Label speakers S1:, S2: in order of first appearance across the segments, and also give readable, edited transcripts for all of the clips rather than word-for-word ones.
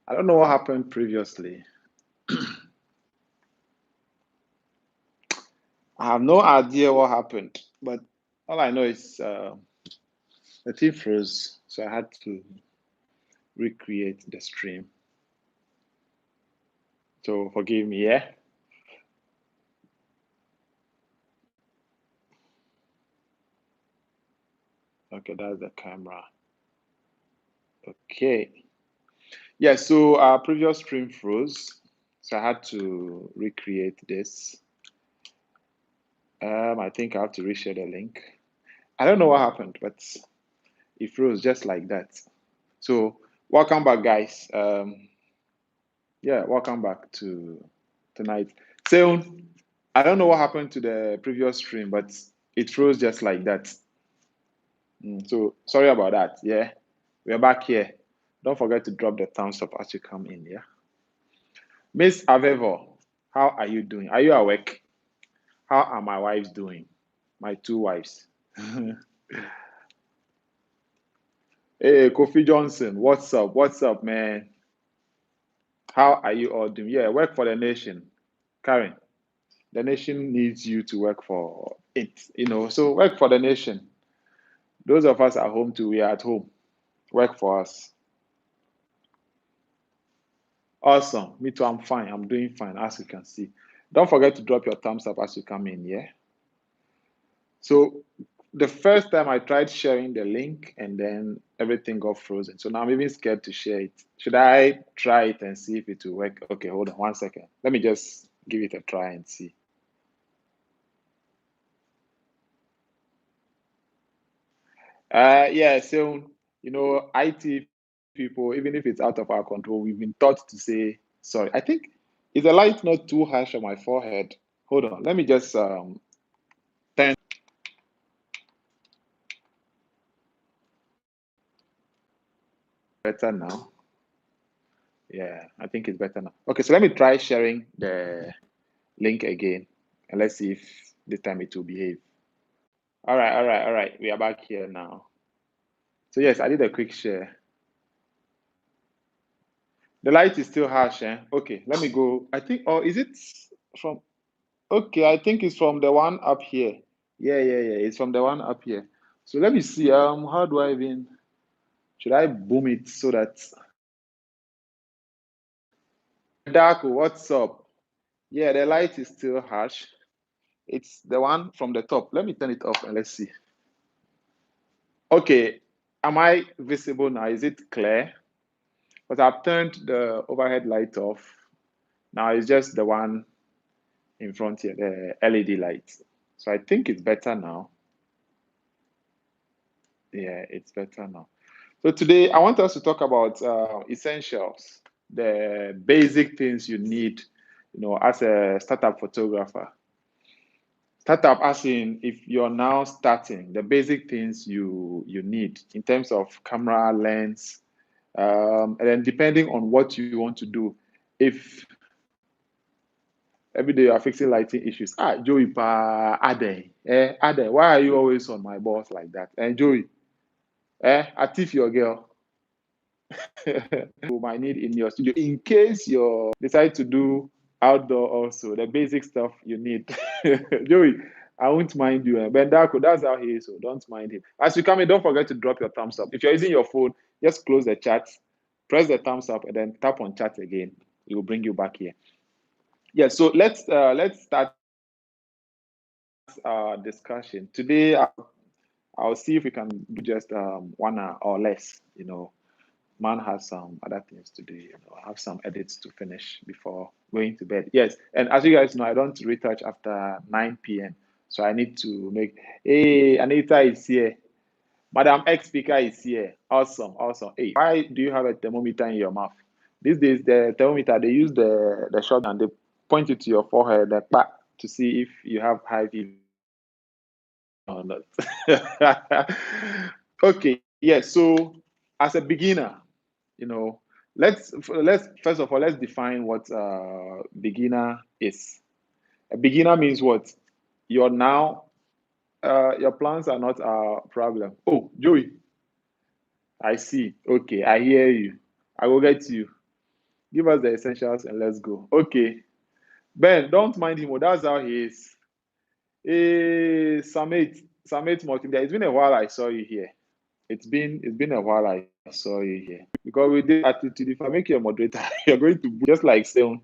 S1: I don't know what happened previously. I have no idea what happened, but all I know is the thing froze, so I had to recreate the stream. So forgive me, yeah? Okay, that's the camera. Okay. Yeah, so our previous stream froze, so I had to recreate this. I think I have to reshare the link. I don't know what happened, but it froze just like that. So welcome back, guys. Yeah, welcome back to tonight. So I don't know what happened to the previous stream, but it froze just like that. So sorry about that. Yeah, we're back here. Don't forget to drop the thumbs up as you come in. Yeah, Miss Avevo, how are you doing? Are you awake? How are my wives doing? My two wives. Hey, Kofi Johnson, what's up? What's up, man? How are you all doing? Yeah, work for the nation. Karen, the nation needs you to work for it, so work for the nation. Those of us at home too, we are at home. Work for us. Awesome. Me too, I'm fine. I'm doing fine, as you can see. Don't forget to drop your thumbs up as you come in, yeah? So the first time I tried sharing the link and then everything got frozen. So now I'm even scared to share it. Should I try it and see if it will work? Okay, hold on 1 second. Let me just give it a try and see. Yeah, so IT people, even if it's out of our control, we've been taught to say sorry. I think is the light not too harsh on my forehead? Hold on, let me just turn better now. Yeah, I think it's better now. Okay, so let me try sharing the link again, and let's see if this time it will behave. All right, all right, all right. We are back here now. So yes, I did a quick share. The light is still harsh, eh? Okay, let me go. I think, or is it from? Okay, I think it's from the one up here. Yeah, yeah, yeah. It's from the one up here. So let me see. How do I even? Should I boom it so that? Darko, what's up? Yeah, the light is still harsh. It's the one from the top. Let me turn it off and let's see. Okay, am I visible now? Is it clear? But I've turned the overhead light off. Now it's just the one in front here, the LED light. So I think it's better now. Yeah, it's better now. So today I want us to talk about essentials, the basic things you need, as a startup photographer. Startup, as in if you're now starting, the basic things you need in terms of camera, lens, and then depending on what you want to do. If every day you are fixing lighting issues, Joey, Ade, why are you always on my boss like that? And Joey, I thief your girl. You might need in your studio in case you decide to do outdoor also the basic stuff you need. Joey, I won't mind you. Bendako, that's how he is, so don't mind him. As you come in, don't forget to drop your thumbs up. If you're using your phone, just close the chat, press the thumbs up, and then tap on chat again. It will bring you back here. Yeah, so let's start our discussion today. I'll see if we can do just 1 hour or less. Man has some other things to do. I have some edits to finish before going to bed. Yes, and as you guys know, I don't retouch after 9 p.m. So I need to make. Hey, Anita is here. Madam X speaker is here. Awesome, awesome. Hey, why do you have a thermometer in your mouth? These days, the thermometer they use the shot and they point it to your forehead, to see if you have high fever or not. Okay, yeah. So as a beginner, you know let's first of all let's define what beginner is. A beginner means what? You're now your plans are not a problem. Oh, Joey, I see. Okay, I hear you. I will get you. Give us the essentials and let's go. Okay. Ben, don't mind him. Oh, that's how he is. Hey, Summit Multimedia. It's been a while I saw you here. It's been a while I saw you here. Because with this attitude, if I make you a moderator, you're going to be just like Seun.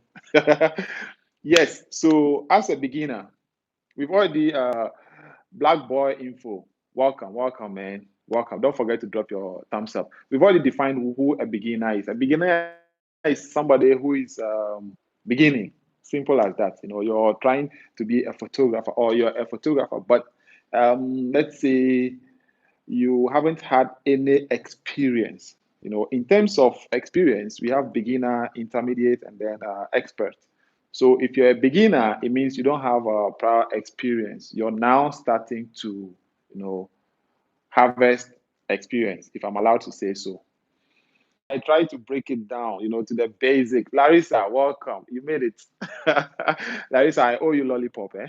S1: Yes. So as a beginner, we've already Black Boy Info. Welcome, man. Welcome. Don't forget to drop your thumbs up. We've already defined who a beginner is. A beginner is somebody who is beginning. Simple as that. You're trying to be a photographer or you're a photographer, but let's say you haven't had any experience. In terms of experience, we have beginner, intermediate, and then expert. So if you're a beginner, it means you don't have a prior experience. You're now starting to, harvest experience, if I'm allowed to say so. I try to break it down, to the basic. Larissa, welcome. You made it. Larissa, I owe you lollipop, eh?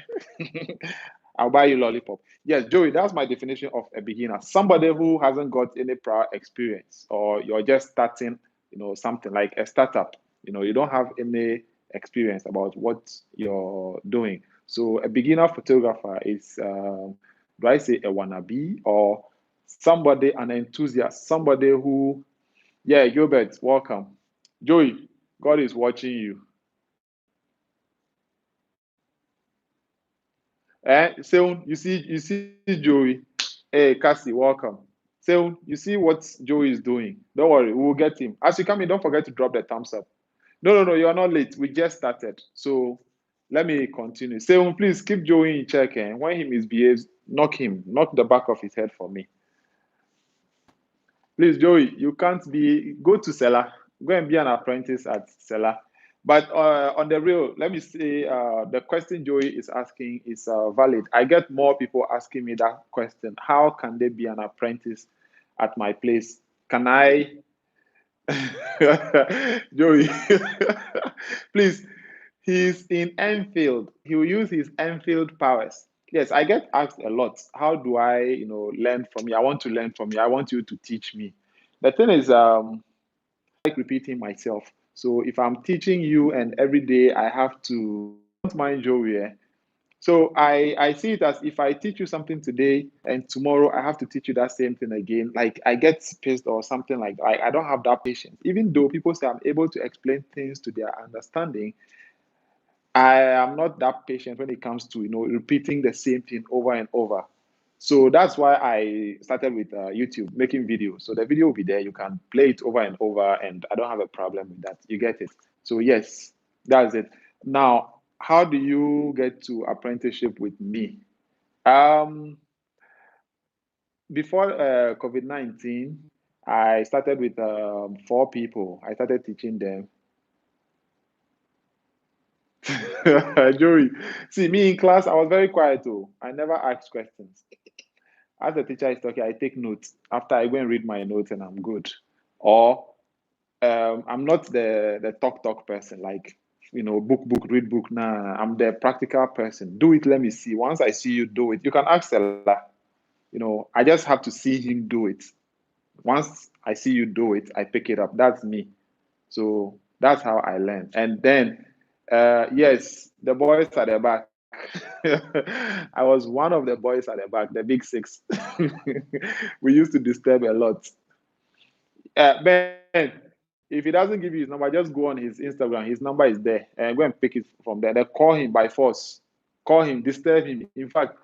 S1: I'll buy you lollipop. Yes, Joey, that's my definition of a beginner. Somebody who hasn't got any prior experience, or you're just starting, something like a startup. You don't have any experience about what you're doing. So a beginner photographer is, do I say a wannabe or somebody, an enthusiast, somebody who, yeah, Gilbert, welcome. Joey, God is watching you. Seun, you see Joey. Hey, Cassie, welcome. Seun, you see what Joey is doing. Don't worry, we'll get him. As you come in, don't forget to drop the thumbs up. No, you're not late. We just started. So let me continue. Seun, please keep Joey in check. And when he misbehaves, knock the back of his head for me. Please, Joey, you can't go to Seller. Go and be an apprentice at Seller. But on the real, let me say the question Joey is asking is valid. I get more people asking me that question. How can they be an apprentice at my place? Can I? Joey, please, he's in Enfield. He will use his Enfield powers. Yes, I get asked a lot. How do I, learn from you? I want to learn from you. I want you to teach me. The thing is, like repeating myself. So if I'm teaching you and every day I have to, don't mind Joey. So I see it as if I teach you something today and tomorrow I have to teach you that same thing again. Like I get pissed or something like I don't have that patience. Even though people say I'm able to explain things to their understanding, I am not that patient when it comes to repeating the same thing over and over. So that's why I started with YouTube making videos. So the video will be there. You can play it over and over, and I don't have a problem with that. You get it. So yes, that's it. Now, how do you get to apprenticeship with me? Um, Before COVID-19, I started with 4 people. I started teaching them. Joey, see me in class, I was very quiet too. I never asked questions. As the teacher is talking, I take notes. After I go and read my notes and I'm good. Or I'm not the talk person, like book, read book. Nah, I'm the practical person. Do it, let me see. Once I see you do it, you can ask Stella. I just have to see him do it. Once I see you do it, I pick it up. That's me. So that's how I learn. And then, yes, the boys at the back. I was one of the boys at the back, the big six. We used to disturb a lot. Ben, if he doesn't give you his number, just go on his Instagram. His number is there, and go and pick it from there. Then call him by force. Call him, disturb him. In fact,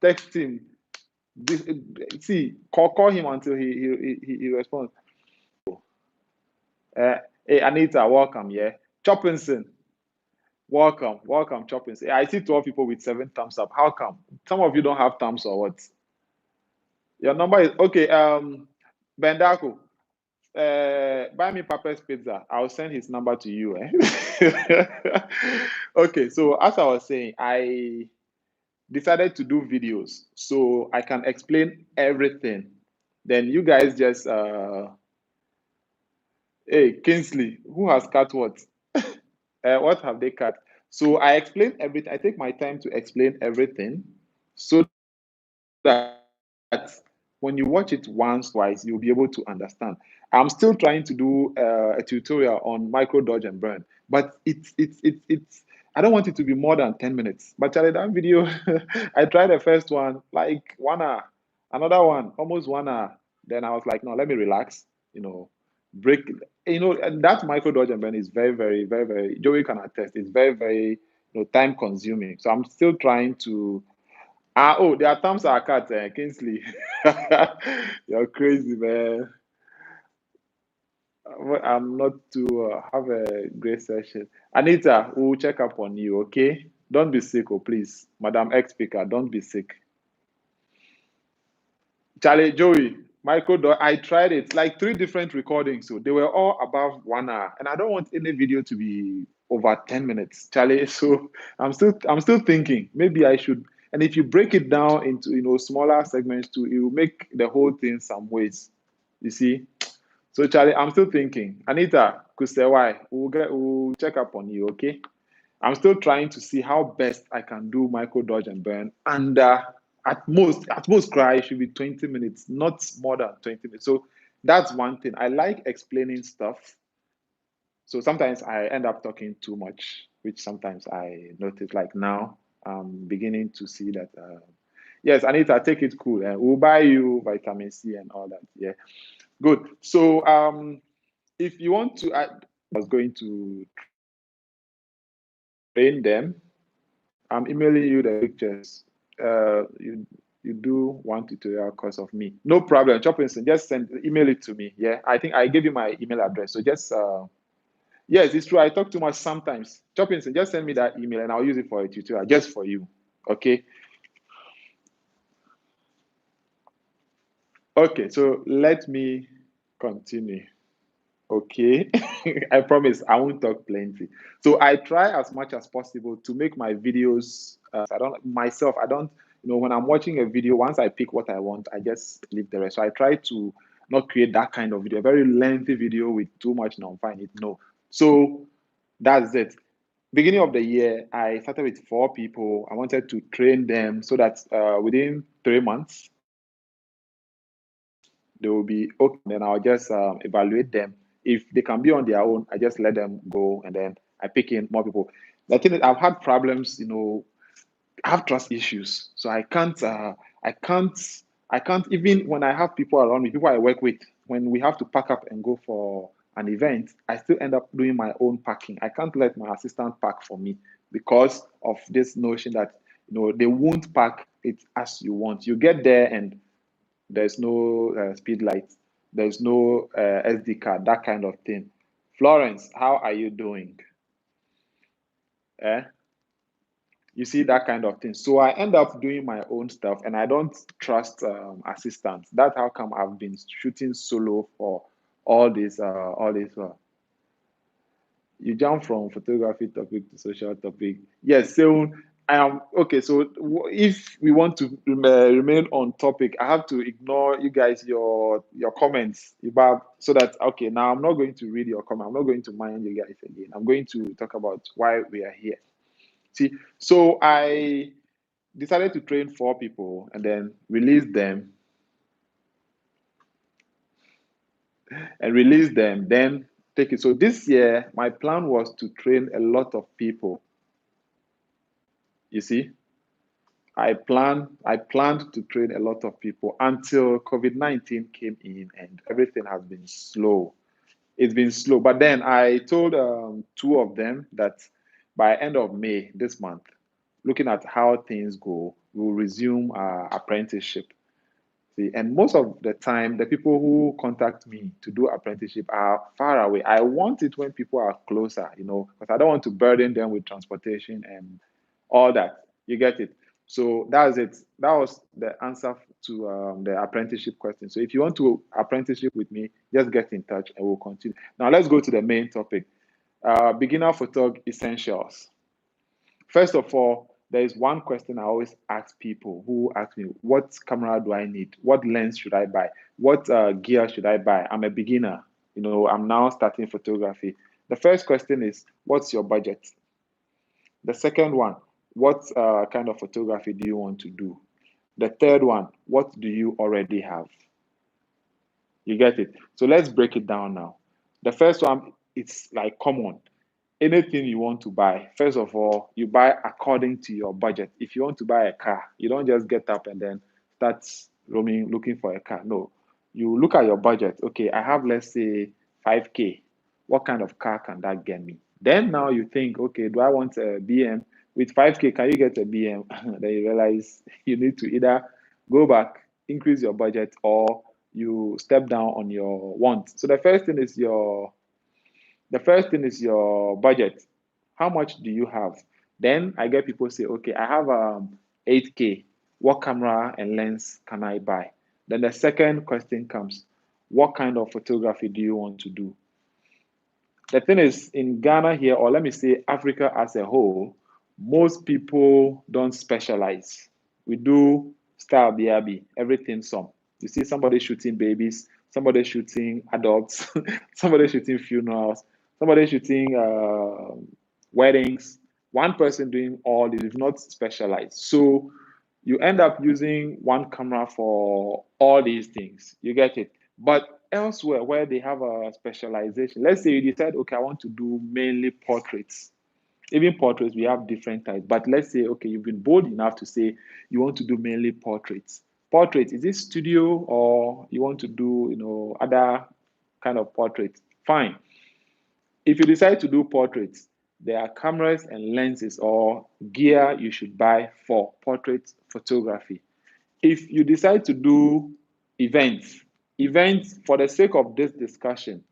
S1: text him. This, see, call him until he responds. Uh, hey, Anita, welcome. Yeah, Choppinson, welcome, Choppinson. I see 12 people with 7 thumbs up. How come? Some of you don't have thumbs or what? Your number is okay. Bendako, buy me Papa's Pizza. I'll send his number to you. Okay, so as I was saying, I decided to do videos so I can explain everything. Then you guys just, hey, Kingsley, who has cut what? What have they cut? So I explain everything. I take my time to explain everything so that when you watch it once, twice, you'll be able to understand. I'm still trying to do a tutorial on micro dodge and burn, but it's I don't want it to be more than 10 minutes. But Charlie, that video, I tried the first one like 1 hour, another one almost 1 hour. Then I was like, no, let me relax, break, and that micro dodge and burn is very, very, very, very, Joey can attest, it's very, very, time consuming. So I'm still trying to, oh, their thumbs are cut, Kingsley. You're crazy, man. I'm not to have a great session. Anita, we'll check up on you, okay? Don't be sick, oh, please. Madam X Speaker, don't be sick. Charlie, Joey, Michael, I tried it, like 3 different recordings. So they were all above 1 hour. And I don't want any video to be over 10 minutes. Charlie, so I'm still thinking maybe I should. And if you break it down into smaller segments too, it will make the whole thing some ways. You see? So Charlie, I'm still thinking. Anita, Kusewai, we'll check up on you, okay? I'm still trying to see how best I can do micro dodge and burn. And at most cry should be 20 minutes, not more than 20 minutes. So that's one thing. I like explaining stuff. So sometimes I end up talking too much, which sometimes I notice. Like now, I'm beginning to see that. Yes, Anita, take it cool. We'll buy you vitamin C and all that. Yeah, good. So if you want to, I was going to train them. I'm emailing you the pictures. You do one tutorial course of me. No problem. Chopinson, just email it to me. Yeah, I think I gave you my email address. So just yes, it's true. I talk too much sometimes. Chopinson, just send me that email and I'll use it for a tutorial just for you. Okay. Okay. So let me continue. Okay. I promise I won't talk plenty. So I try as much as possible to make my videos. I don't, when I'm watching a video, once I pick what I want, I just leave the rest. So I try to not create that kind of video, a very lengthy video with too much non-find it. No. So that's it. Beginning of the year, I started with 4 people. I wanted to train them so that within 3 months, they will be okay. Then I'll just evaluate them. If they can be on their own, I just let them go, and then I pick in more people. The thing is, I've had problems. I have trust issues, so I can't even when I have people around me, people I work with. When we have to pack up and go for an event, I still end up doing my own packing. I can't let my assistant pack for me because of this notion that they won't pack it as you want. You get there and there's no speed light. There's no SD card, that kind of thing. Florence, how are you doing? Eh? You see that kind of thing. So I end up doing my own stuff, and I don't trust assistants. That's how come I've been shooting solo for all this. You jump from photography topic to social topic. Yes, so I am okay. So if we want to remain on topic, I have to ignore you guys your comments about so that okay. Now I'm not going to read your comment. I'm not going to mind you guys again. I'm going to talk about why we are here. See, so I decided to train 4 people and then release them, then take it. So this year, my plan was to train a lot of people. You see, I planned to train a lot of people until COVID-19 came in and everything has been slow. It's been slow. But then I told 2 of them that by end of May this month, looking at how things go, we'll resume our apprenticeship. See, and most of the time, the people who contact me to do apprenticeship are far away. I want it when people are closer, because I don't want to burden them with transportation and all that. You get it? So that's it. That was the answer to the apprenticeship question. So if you want to apprenticeship with me, just get in touch and we'll continue. Now let's go to the main topic. Beginner photog essentials. First of all, there is one question I always ask people who ask me, what camera do I need? What lens should I buy? What gear should I buy? I'm a beginner. I'm now starting photography. The first question is, what's your budget? The second one, what kind of photography do you want to do? The third one, what do you already have? You get it? So let's break it down now. The first one, it's like common. Anything you want to buy, first of all, you buy according to your budget. If you want to buy a car, you don't just get up and then start roaming looking for a car. No, you look at your budget. Okay, I have, let's say, 5K. What kind of car can that get me? Then now you think, okay, do I want a BM? With 5K, can you get a BM? Then you realize you need to either go back, increase your budget, or you step down on your want. So the first thing is your budget. How much do you have? Then I get people say, okay, I have 8K. What camera and lens can I buy? Then the second question comes, what kind of photography do you want to do? The thing is, in Ghana here, or let me say Africa as a whole, most people don't specialize. We do style BRB, everything some. You see somebody shooting babies, somebody shooting adults, somebody shooting funerals, somebody shooting weddings. One person doing all this is not specialized. So you end up using one camera for all these things. You get it? But elsewhere, where they have a specialization, let's say you decide, okay, I want to do mainly portraits. Even portraits, we have different types. But let's say, okay, you've been bold enough to say you want to do mainly portraits. Portraits, is it studio or you want to do, other kind of portraits? Fine. If you decide to do portraits, there are cameras and lenses or gear you should buy for portrait photography. If you decide to do events for the sake of this discussion,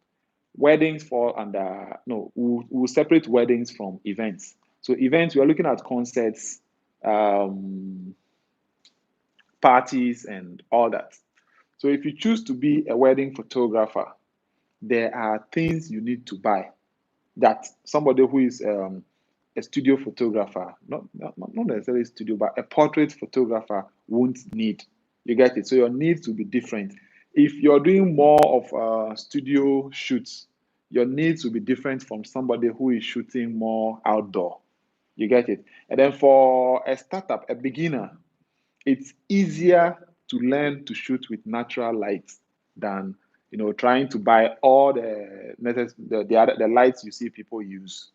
S1: weddings fall under, no, we'll separate weddings from events. So events, we are looking at concerts, um, parties, and all that. So if you choose to be a wedding photographer, there are things you need to buy that somebody who is a studio photographer, not necessarily studio, but a portrait photographer won't need. You get it? So your needs will be different. If you're doing more of studio shoots, your needs will be different from somebody who is shooting more outdoor. You get it? And then for a startup, a beginner, it's easier to learn to shoot with natural light than trying to buy all the lights you see people use.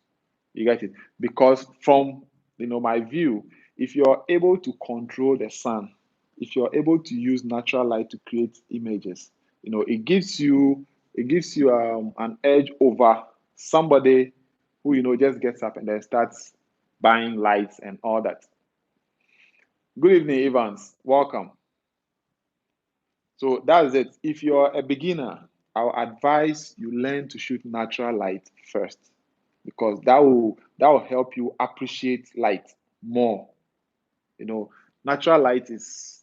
S1: You get it? Because from my view, if you're able to control the sun, if you're able to use natural light to create images, it gives you an edge over somebody who just gets up and then starts buying lights and all that. Good evening, Evans. Welcome. So that's it. If you're a beginner, I'll advise you learn to shoot natural light first because that will help you appreciate light more. You know, Natural light is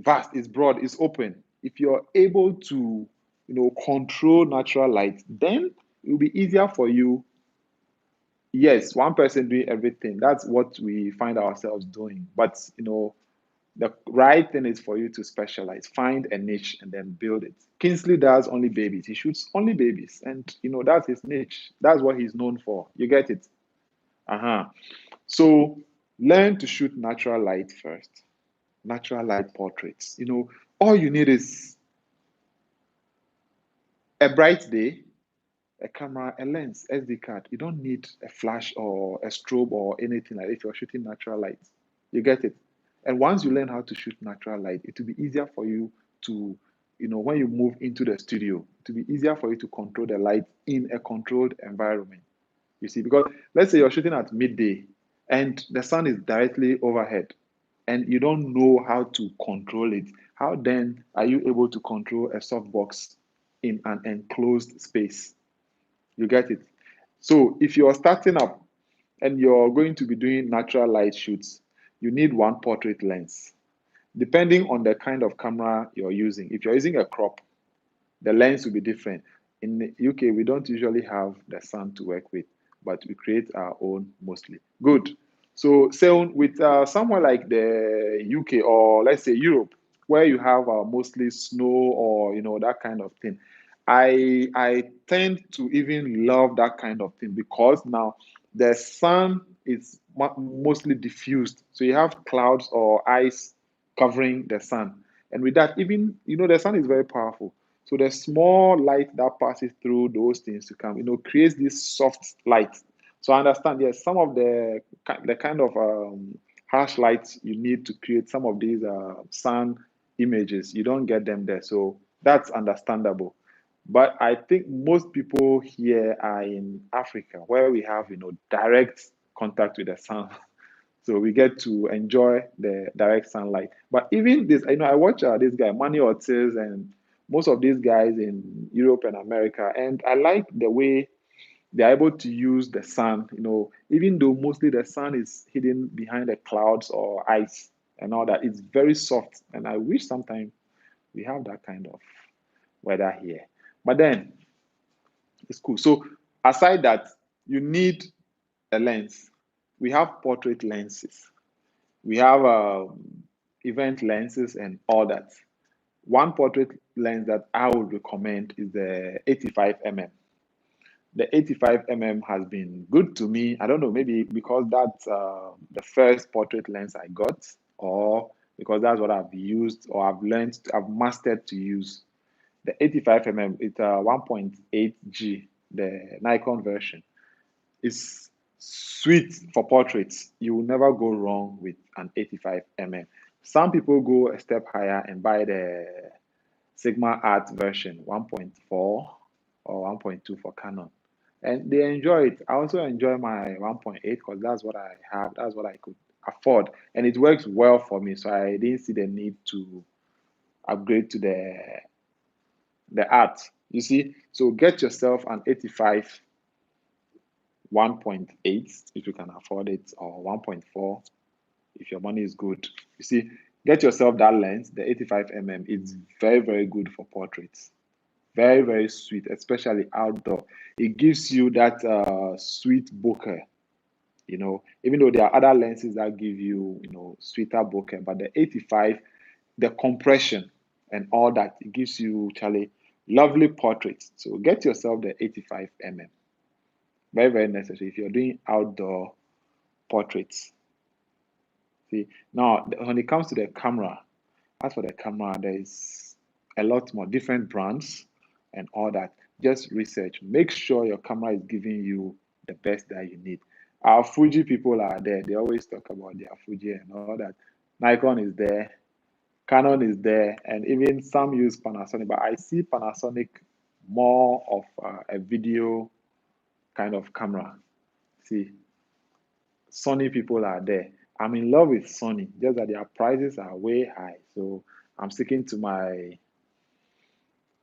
S1: vast, it's broad, it's open. If you're able to, control natural light, then it will be easier for you. Yes, one person doing everything. That's what we find ourselves doing. But the right thing is for you to specialize, find a niche, and then build it. Kingsley does only babies. He shoots only babies, and that's his niche. That's what he's known for. You get it? Uh-huh. So learn to shoot natural light first. Natural light portraits. All you need is a bright day, a camera, a lens, SD card. You don't need a flash or a strobe or anything like that if you're shooting natural light. You get it? And once you learn how to shoot natural light, it will be easier for you to, when you move into the studio, it will be easier for you to control the light in a controlled environment. You see, because let's say you're shooting at midday and the sun is directly overhead and you don't know how to control it. How then are you able to control a softbox in an enclosed space? You get it? So if you're starting up and you're going to be doing natural light shoots, you need one portrait lens. Depending on the kind of camera you're using, if you're using a crop, the lens will be different. In the UK, we don't usually have the sun to work with, but we create our own mostly. Good. So, with somewhere like the UK or let's say Europe, where you have mostly snow or that kind of thing, I tend to even love that kind of thing because now the sun is mostly diffused, so you have clouds or ice covering the sun. And with that, even, the sun is very powerful. So the small light that passes through those things to come, creates this soft light. So I understand, yes, some of the kind of harsh lights you need to create some of these sun images, you don't get them there. So that's understandable. But I think most people here are in Africa, where we have, direct contact with the sun. So we get to enjoy the direct sunlight. But even this, I watch this guy, Manny Ortiz, and most of these guys in Europe and America, and I like the way they're able to use the sun, even though mostly the sun is hidden behind the clouds or ice and all that, it's very soft. And I wish sometimes we have that kind of weather here. But then it's cool. So aside that, you need a lens. We have portrait lenses. We have event lenses and all that. One portrait lens that I would recommend is the 85 mm. The 85 mm has been good to me. I don't know, maybe because that's the first portrait lens I got, or because that's what I've used or I've mastered to use. The 85 mm, it's a 1.8G, the Nikon version. It's sweet for portraits. You will never go wrong with an 85 mm. Some people go a step higher and buy the Sigma Art version 1.4 or 1.2 for Canon. And they enjoy it. I also enjoy my 1.8 because that's what I have. That's what I could afford. And it works well for me. So I didn't see the need to upgrade to the art. You see? So get yourself an 85 1.8 if you can afford it, or 1.4 if your money is good. You see, get yourself that lens, the 85 mm. It's very, very good for portraits. Very, very sweet, especially outdoor. It gives you that sweet bokeh, even though there are other lenses that give you, sweeter bokeh, but the 85, the compression and all that, it gives you, Charlie, lovely portraits. So get yourself the 85 mm. Very, very necessary if you're doing outdoor portraits. See, now when it comes to the camera, as for the camera, there is a lot more different brands and all that. Just research. Make sure your camera is giving you the best that you need. Our Fuji people are there. They always talk about their Fuji and all that. Nikon is there, Canon is there, and even some use Panasonic. But I see Panasonic more of a video kind of camera. See, Sony people are there. I'm in love with Sony, just that their prices are way high. So I'm sticking to my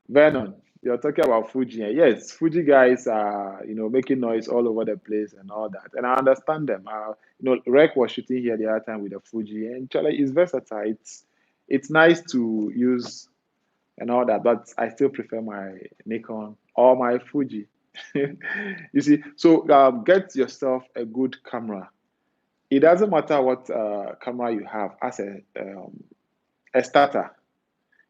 S1: Vernon. You're talking about Fuji. Yes, Fuji guys are, making noise all over the place and all that. And I understand them. Rec was shooting here the other time with a Fuji, and Charlie is versatile. It's nice to use and all that, but I still prefer my Nikon or my Fuji. You see, so get yourself a good camera. It doesn't matter what camera you have as a starter.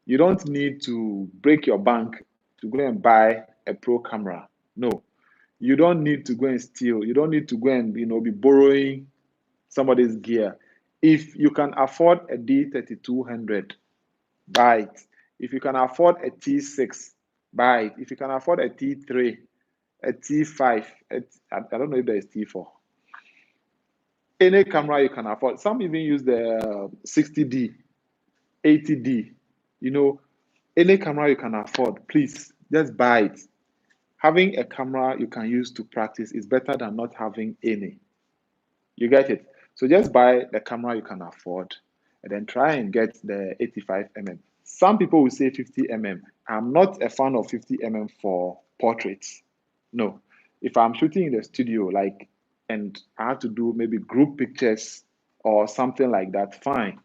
S1: You don't need to break your bank to go and buy a pro camera. No, you don't need to go and steal. You don't need to go and be borrowing somebody's gear. If you can afford a D3200, buy it. If you can afford a T6, buy it. If you can afford a T3, a T5, I don't know if there is T4. Any camera you can afford. Some even use the 60D, 80D. Any camera you can afford, please just buy it. Having a camera you can use to practice is better than not having any. You get it? So just buy the camera you can afford and then try and get the 85 mm. Some people will say 50 mm. I'm not a fan of 50 mm for portraits. No. If I'm shooting in the studio, and I have to do maybe group pictures or something like that, fine.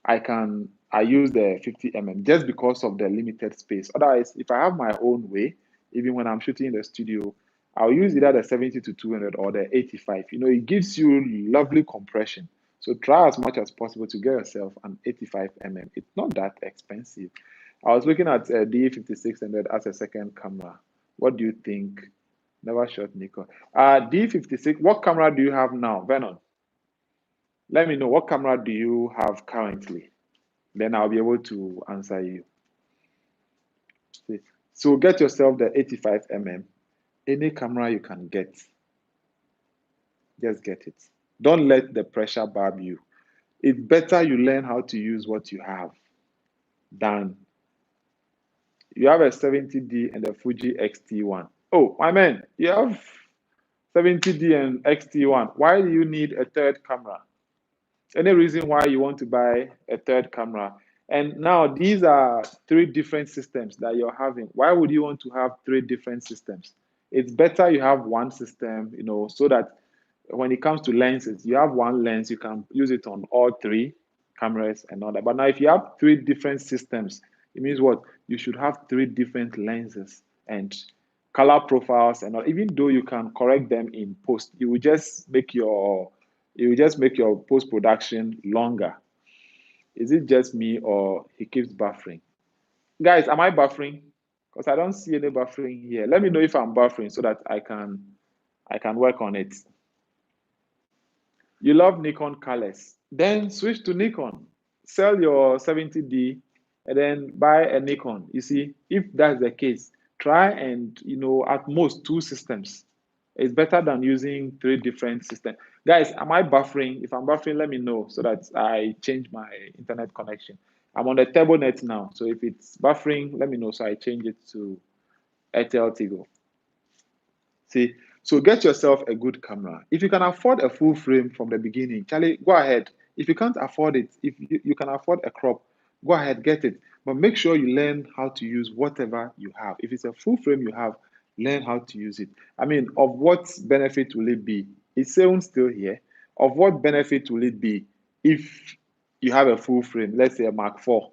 S1: I use the 50 mm just because of the limited space. Otherwise, if I have my own way, even when I'm shooting in the studio, I'll use either the 70 to 200 or the 85. It gives you lovely compression. So try as much as possible to get yourself an 85 mm. It's not that expensive. I was looking at a D5600 as a second camera. What do you think? Never shot Nikon. D56, what camera do you have now, Vernon? Let me know, what camera do you have currently? Then I'll be able to answer you. See? So get yourself the 85 mm. Any camera you can get, just get it. Don't let the pressure barb you. It's better you learn how to use what you have than you have a 70D and a Fuji X-T1. Oh, my man, you have 70D and X-T1. Why do you need a third camera? Any reason why you want to buy a third camera? And now these are three different systems that you're having. Why would you want to have three different systems? It's better you have one system, so that when it comes to lenses, you have one lens, you can use it on all three cameras and all that. But now if you have three different systems, it means what? You should have three different lenses and color profiles and all. Even though you can correct them in post, you will just make your post production longer. Is it just me or he keeps buffering? Guys, am I buffering? Because I don't see any buffering here. Let me know if I'm buffering so that I can work on it. You love Nikon colors, then switch to Nikon. Sell your 70D and then buy a Nikon. You see, if that's the case, try and at most two systems. It's better than using three different systems. Guys, am I buffering? If I'm buffering, let me know so that I change my internet connection. I'm on the TurboNet now, so if it's buffering, let me know so I change it to Airtel Tigo. See, so get yourself a good camera. If you can afford a full frame from the beginning, Charlie, go ahead. If you can't afford it, if you can afford a crop, go ahead, get it. But make sure you learn how to use whatever you have. If it's a full frame you have, learn how to use it. I mean, of what benefit will it be? Is Seun still here? Of what benefit will it be if you have a full frame, let's say a Mark IV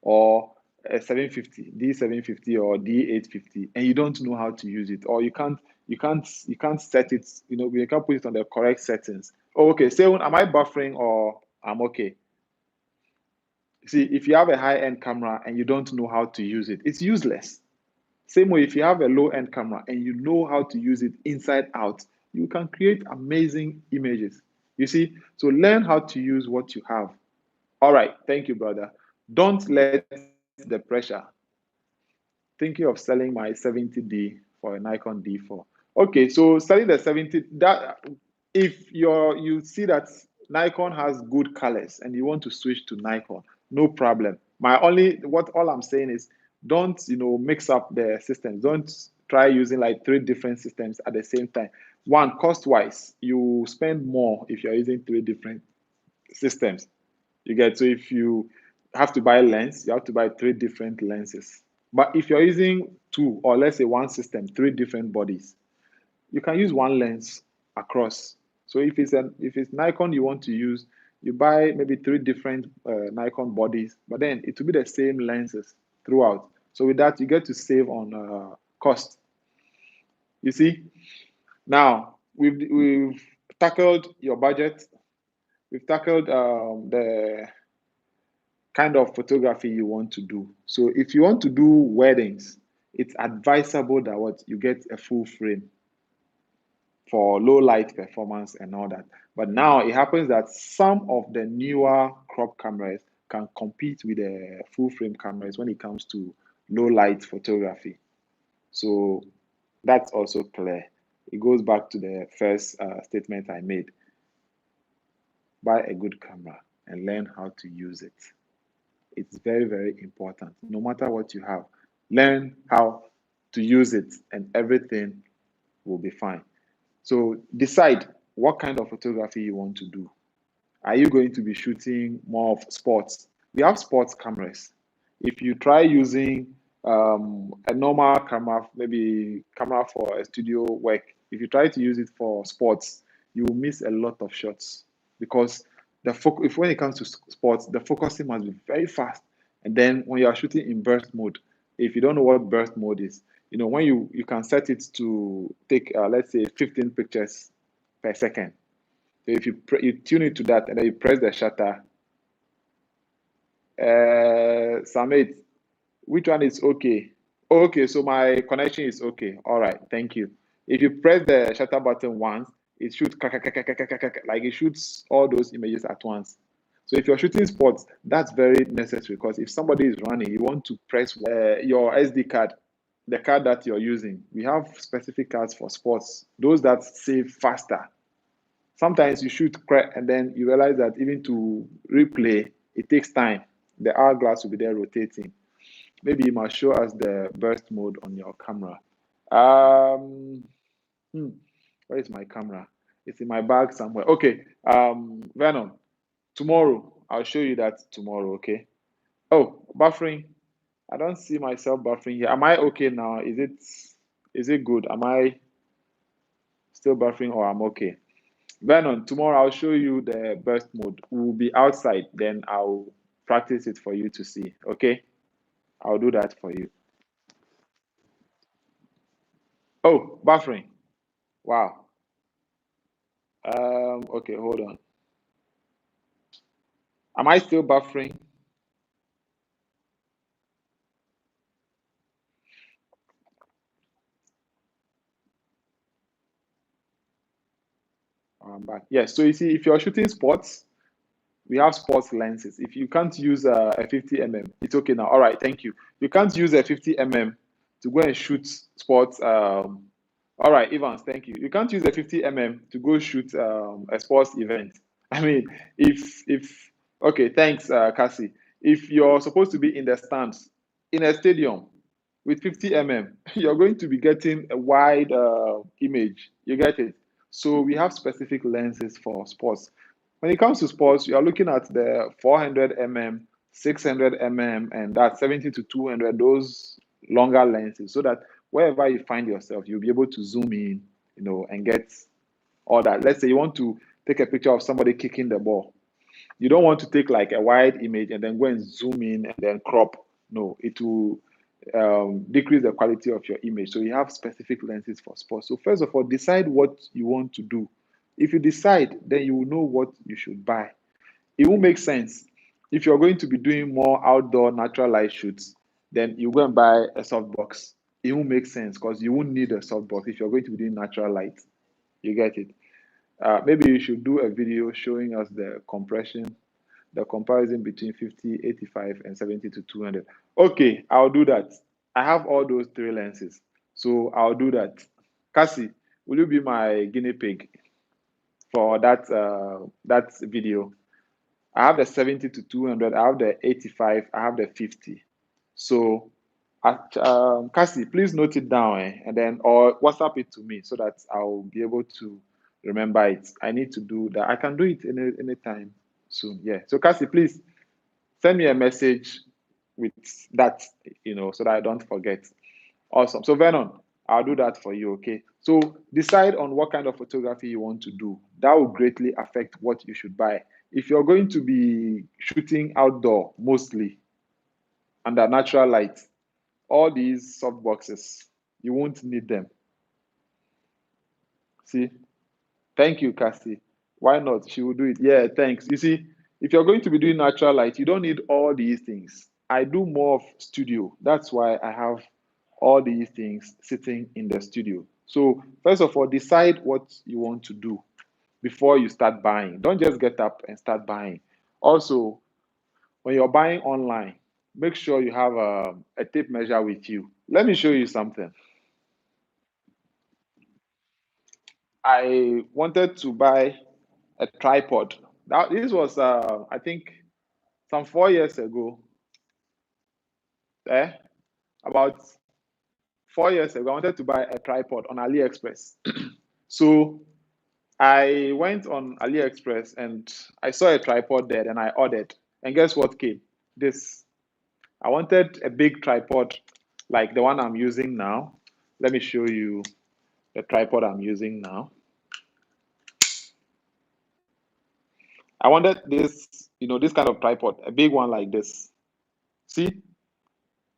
S1: or a 750, D750 or D850, and you don't know how to use it, or you can't set it, you can't put it on the correct settings. Oh, okay, so am I buffering or I'm okay? See, if you have a high-end camera and you don't know how to use it, it's useless. Same way, if you have a low-end camera and you know how to use it inside out, you can create amazing images. You see, so learn how to use what you have. All right, thank you, brother. Don't let the pressure. Thinking of selling my 70D for a Nikon D4. Okay, so selling the 70, that if you see that Nikon has good colors and you want to switch to Nikon, no problem. All I'm saying is don't mix up the systems. Don't try using like three different systems at the same time. One, cost wise, you spend more if you're using three different systems. You get, so if you have to buy a lens, you have to buy three different lenses. But if you're using two, or let's say one system, three different bodies, you can use one lens across. So if it's Nikon you want to use, you buy maybe three different Nikon bodies, but then it will be the same lenses throughout. So with that, you get to save on cost. You see, now we've tackled your budget. We've tackled the kind of photography you want to do. So if you want to do weddings, it's advisable that what you get a full frame for low light performance and all that. But now it happens that some of the newer crop cameras can compete with the full frame cameras when it comes to low light photography. So that's also clear. It goes back to the first statement I made. Buy a good camera and learn how to use it. It's very, very important. No matter what you have, learn how to use it and everything will be fine. So decide what kind of photography you want to do. Are you going to be shooting more of sports? We have sports cameras. If you try using a normal camera, maybe camera for a studio work, if you try to use it for sports, you will miss a lot of shots because if when it comes to sports, the focusing must be very fast. And then when you are shooting in burst mode, if you don't know what burst mode is, when you can set it to take let's say 15 pictures per second. So if you tune it to that and then you press the shutter, Samit, which one is okay? Oh, okay, so my connection is okay. All right, thank you. If you press the shutter button once, it shoots like it shoots all those images at once. So if you're shooting sports, that's very necessary, because if somebody is running, you want to press your SD card, the card that you're using. We have specific cards for sports, those that save faster. Sometimes you shoot and then you realize that even to replay, it takes time. The hourglass will be there rotating. Maybe you must show us the burst mode on your camera. Um, hmm, where is my camera? It's in my bag somewhere. Okay, Venom, tomorrow, I'll show you that tomorrow, okay? Oh, buffering. I don't see myself buffering here. Am I okay now? Is it good? Am I still buffering or I'm okay? Vernon, tomorrow I'll show you the burst mode. We'll be outside, then I'll practice it for you to see. Okay? I'll do that for you. Oh, buffering. Wow. Okay, hold on. Am I still buffering? I'm back. Yes, so you see, if you're shooting sports, we have sports lenses. If you can't use a 50 mm, it's okay now. All right, thank you. You can't use a 50 mm to go and shoot sports. All right, Evans, thank you. You can't use a 50 mm to go shoot a sports event. I mean, if okay, thanks, Cassie. If you're supposed to be in the stands in a stadium with 50 mm, you're going to be getting a wide image. You get it? So we have specific lenses for sports. When it comes to sports, you are looking at the 400 mm, 600 mm, and that 70 to 200, those longer lenses, so that wherever you find yourself, you'll be able to zoom in, and get all that. Let's say you want to take a picture of somebody kicking the ball. You don't want to take like a wide image and then go and zoom in and then crop. No, it will decrease the quality of your image. So you have specific lenses for sports. So first of all, decide what you want to do. If you decide, then you will know what you should buy. It will make sense. If you're going to be doing more outdoor natural light shoots, then you go and buy a softbox. It will make sense because you won't need a softbox if you're going to be doing natural light. You get it? Maybe you should do a video showing us the comparison between 50, 85, and 70 to 200. Okay, I'll do that. I have all those three lenses. So I'll do that. Cassie, will you be my guinea pig for that video? I have the 70 to 200, I have the 85, I have the 50. So, Cassie, please note it down, and then or WhatsApp it to me so that I'll be able to remember it. I need to do that. I can do it anytime soon. Yeah. So, Cassie, please send me a message with that, so that I don't forget. Awesome. So, Vernon, I'll do that for you. Okay. So, decide on what kind of photography you want to do. That will greatly affect what you should buy. If you're going to be shooting outdoor mostly under natural light, all these soft boxes, you won't need them. See? Thank you, Cassie. Why not? She will do it. Yeah, thanks. You see, if you're going to be doing natural light, you don't need all these things. I do more of studio. That's why I have all these things sitting in the studio. So, first of all, decide what you want to do before you start buying. Don't just get up and start buying. Also, when you're buying online, make sure you have a tape measure with you. Let me show you something. I wanted to buy a tripod. This was, I think, some 4 years ago. Eh? About 4 years ago, I wanted to buy a tripod on AliExpress. So I went on AliExpress and I saw a tripod there, and I ordered. And guess what came? This. I wanted a big tripod like the one I'm using now. Let me show you the tripod I'm using now. I wanted this, this kind of tripod, a big one like this. See?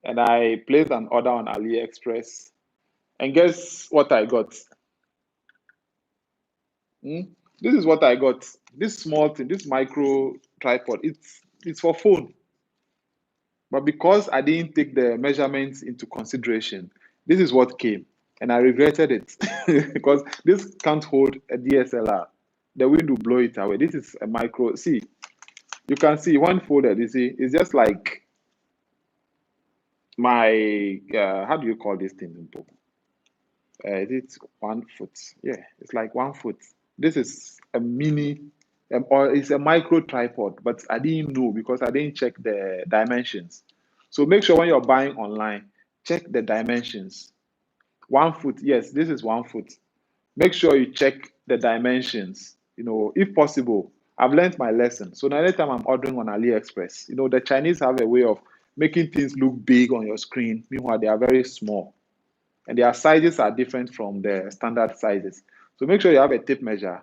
S1: And I placed an order on AliExpress. And guess what I got? Hmm? This is what I got. This small thing, this micro tripod, it's for phone. But because I didn't take the measurements into consideration, this is what came. And I regretted it because this can't hold a DSLR. The wind will blow it away. This is a micro. See, You can see one folded. You see, it's just like my how do you call this thing in book? Is it 1 foot? Yeah, it's like 1 foot. This is a mini, or it's a micro tripod, but I didn't know because I didn't check the dimensions. So make sure when you're buying online, check the dimensions. 1 foot, yes, this is 1 foot. Make sure you check the dimensions. If possible, I've learned my lesson. So now anytime I'm ordering on AliExpress, the Chinese have a way of making things look big on your screen. Meanwhile, they are very small and their sizes are different from the standard sizes. So make sure you have a tape measure,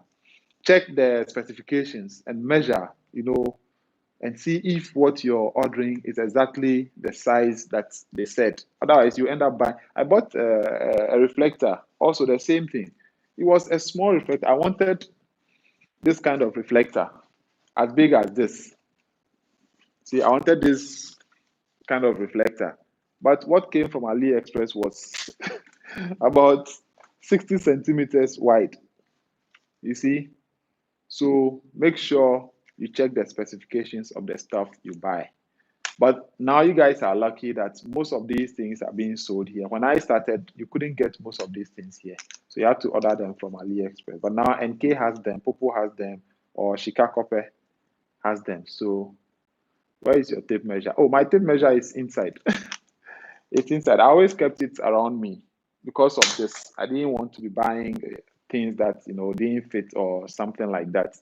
S1: check the specifications and measure, and see if what you're ordering is exactly the size that they said. Otherwise, you end up buying. I bought a reflector, also the same thing. It was a small reflector. I wanted this kind of reflector, as big as this. See, I wanted this kind of reflector. But what came from AliExpress was about 60 centimeters wide. You see? So make sure you check the specifications of the stuff you buy. But now you guys are lucky that most of these things are being sold here. When I started, you couldn't get most of these things here. So you had to order them from AliExpress. But now NK has them, Popo has them, or Shikakope has them. So where is your tape measure? Oh, my tape measure is inside. It's inside. I always kept it around me because of this. I didn't want to be buying things that didn't fit or something like that.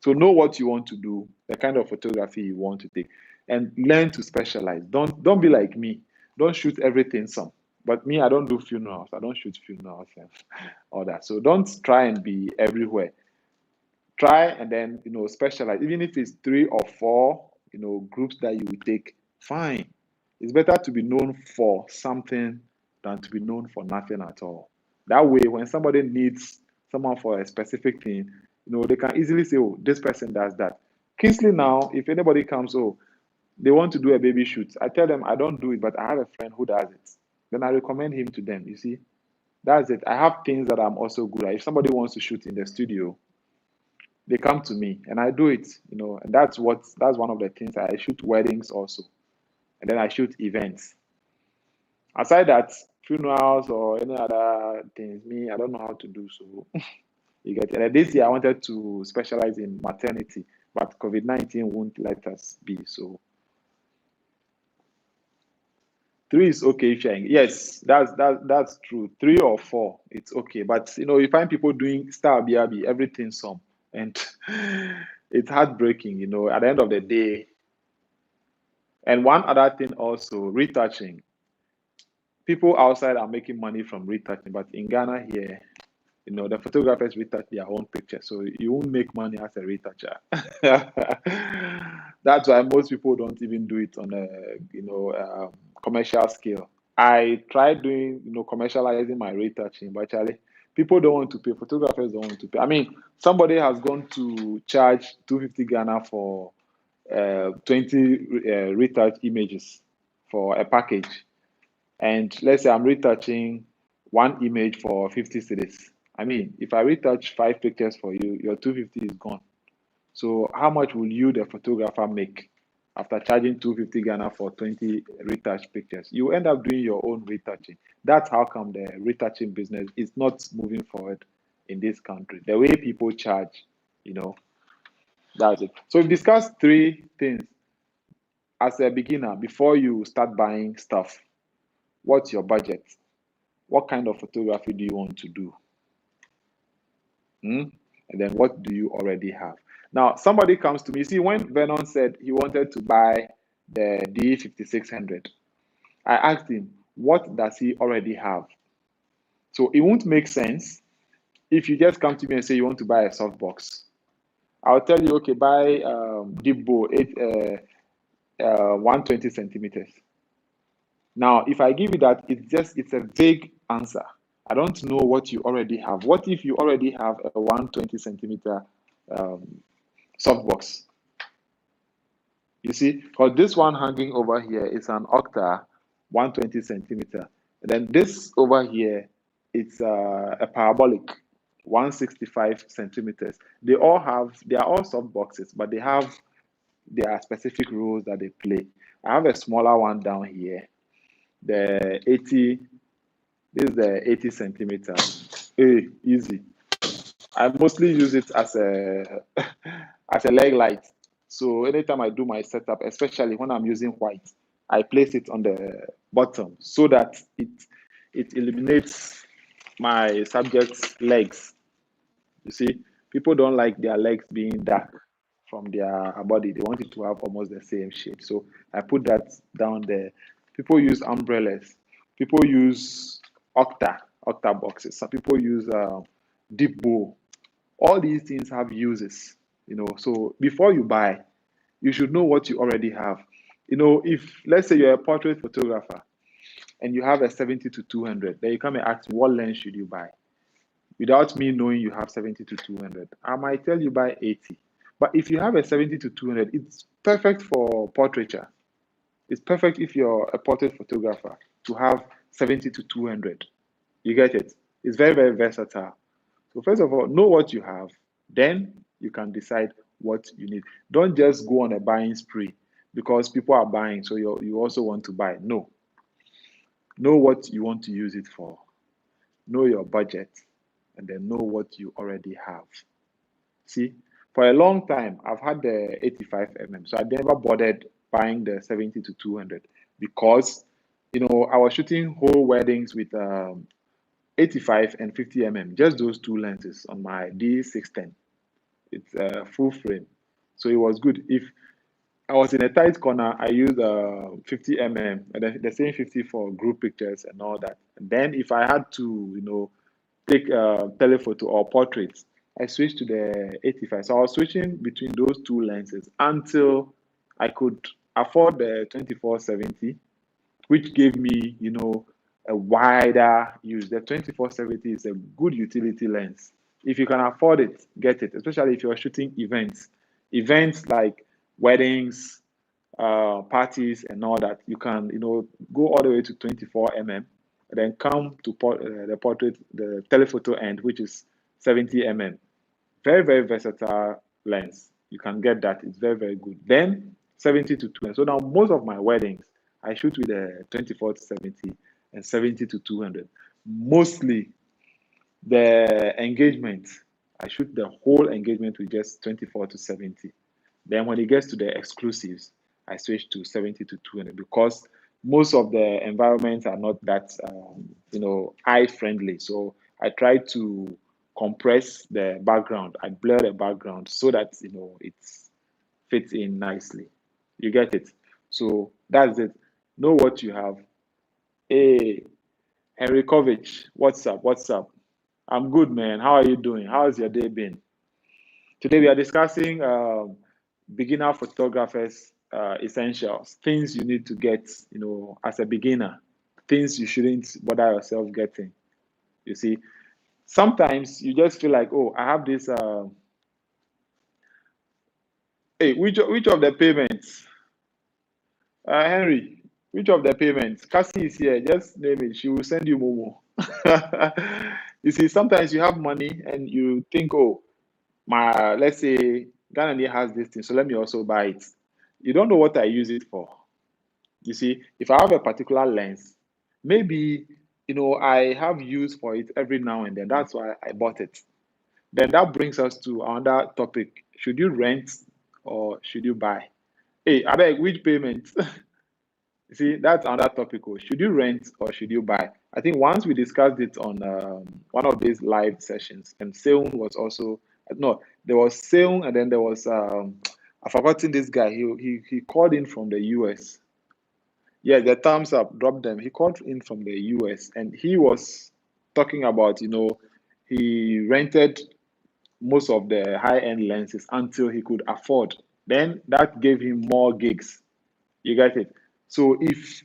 S1: So know what you want to do, the kind of photography you want to take, and learn to specialize. Don't be like me. Don't shoot everything some. But me, I don't do funerals. I don't shoot funerals and all that. So don't try and be everywhere. Try and then specialize. Even if it's 3 or 4 groups that you will take, fine. It's better to be known for something than to be known for nothing at all. That way, when somebody needs someone for a specific thing, they can easily say, oh, this person does that. Kingsley now, if anybody comes, oh, they want to do a baby shoot, I tell them I don't do it, but I have a friend who does it. Then I recommend him to them. You see, that's it. I have things that I'm also good at. If somebody wants to shoot in the studio, they come to me and I do it, and that's one of the things. I shoot weddings also, and then I shoot events. Aside that, funerals or any other things, me, I don't know how to do so. You get it. And this year I wanted to specialize in maternity, but COVID-19 won't let us be. So 3 is okay, Sheng. Yes, that's true. 3 or 4, it's okay. But you find people doing star BRB, everything some, and it's heartbreaking. At the end of the day. And one other thing also, retouching. People outside are making money from retouching, but in Ghana here, the photographers retouch their own pictures, so you won't make money as a retoucher. That's why most people don't even do it on a commercial scale. I tried doing commercializing my retouching, but actually people don't want to pay. Photographers don't want to pay. I mean, somebody has gone to charge 250 Ghana for 20 retouch images for a package. And let's say I'm retouching one image for 50 cedis. I mean, if I retouch 5 pictures for you, your 250 is gone. So how much will you, the photographer, make after charging 250 Ghana for 20 retouch pictures? You end up doing your own retouching. That's how come the retouching business is not moving forward in this country. The way people charge, that's it. So we've discussed 3 things as a beginner before you start buying stuff. What's your budget? What kind of photography do you want to do? And then what do you already have? Now, somebody comes to me. See, when Vernon said he wanted to buy the D5600, I asked him, what does he already have? So it won't make sense if you just come to me and say you want to buy a softbox. I'll tell you, okay, buy deep bow 120 centimeters. Now, if I give you that, it's a vague answer. I don't know what you already have. What if you already have a 120 centimeter softbox? You see, because this one hanging over here is an Octa 120 centimeter. And then this over here, it's a parabolic 165 centimeters. They are all soft boxes, but they have there are specific roles that they play. I have a smaller one down here, the 80. This is the 80 centimeter. Hey, easy. I mostly use it as a as a leg light. So anytime I do my setup, especially when I'm using white, I place it on the bottom so that it eliminates my subject's legs. You see, people don't like their legs being dark from their body. They want it to have almost the same shape. So I put that down there. People use umbrellas. People use octa boxes. Some people use deep bow. All these things have uses, So before you buy, you should know what you already have. If let's say you're a portrait photographer and you have a 70 to 200, then you come and ask what lens should you buy? Without me knowing you have 70 to 200, I might tell you buy 80. But if you have a 70 to 200, it's perfect for portraiture. It's perfect if you're a portrait photographer to have 70 to 200. You get it? It's very, very versatile. So first of all, know what you have. Then you can decide what you need. Don't just go on a buying spree because people are buying, so you also want to buy. No. Know what you want to use it for. Know your budget, and then know what you already have. See, for a long time, I've had the 85 so I never bothered buying the 70 to 200 because, I was shooting whole weddings with 85 and 50 just those two lenses on my D610. It's a full frame. So it was good. If I was in a tight corner, I used 50 and then the same 50 for group pictures and all that. And then if I had to, take telephoto or portraits, I switched to the 85. So I was switching between those two lenses until I could afford the 2470, which gave me, a wider use. The 2470 is a good utility lens. If you can afford it, get it, especially if you're shooting events like weddings, parties, and all that. You can, go all the way to 24 and then come to the portrait, the telephoto end, which is 70 Very, very versatile lens. You can get that. It's very, very good. Then 70 to 200. So now most of my weddings, I shoot with a 24 to 70 and 70 to 200. Mostly the engagement, I shoot the whole engagement with just 24 to 70. Then when it gets to the exclusives, I switch to 70 to 200 because most of the environments are not that, eye friendly. So I try to compress the background. I blur the background so that, it fits in nicely. You get it? So that's it. Know what you have. Hey, Henrikovich, what's up? What's up? I'm good, man. How are you doing? How's your day been? Today we are discussing beginner photographers essentials, things you need to get, as a beginner, things you shouldn't bother yourself getting. You see, sometimes you just feel like, oh, I have this. Hey, which of the payments, Henry? Which of the payments? Cassie is here. Just name it. She will send you Momo. You see, sometimes you have money and you think, oh, let's say Ghananie has this thing, so let me also buy it. You don't know what I use it for. You see, if I have a particular lens, maybe I have use for it every now and then. That's why I bought it. Then that brings us to another topic. Should you rent or should you buy? Hey, I beg, which payment? See, that's another topic. Oh. Should you rent or should you buy? I think once we discussed it on one of these live sessions, and Seun was also no, there was Seun, and then there was I've forgotten this guy. He called in from the US. Yeah, the thumbs up, drop them. He called in from the US, and he was talking about he rented most of the high-end lenses until he could afford. Then that gave him more gigs. You get it? So if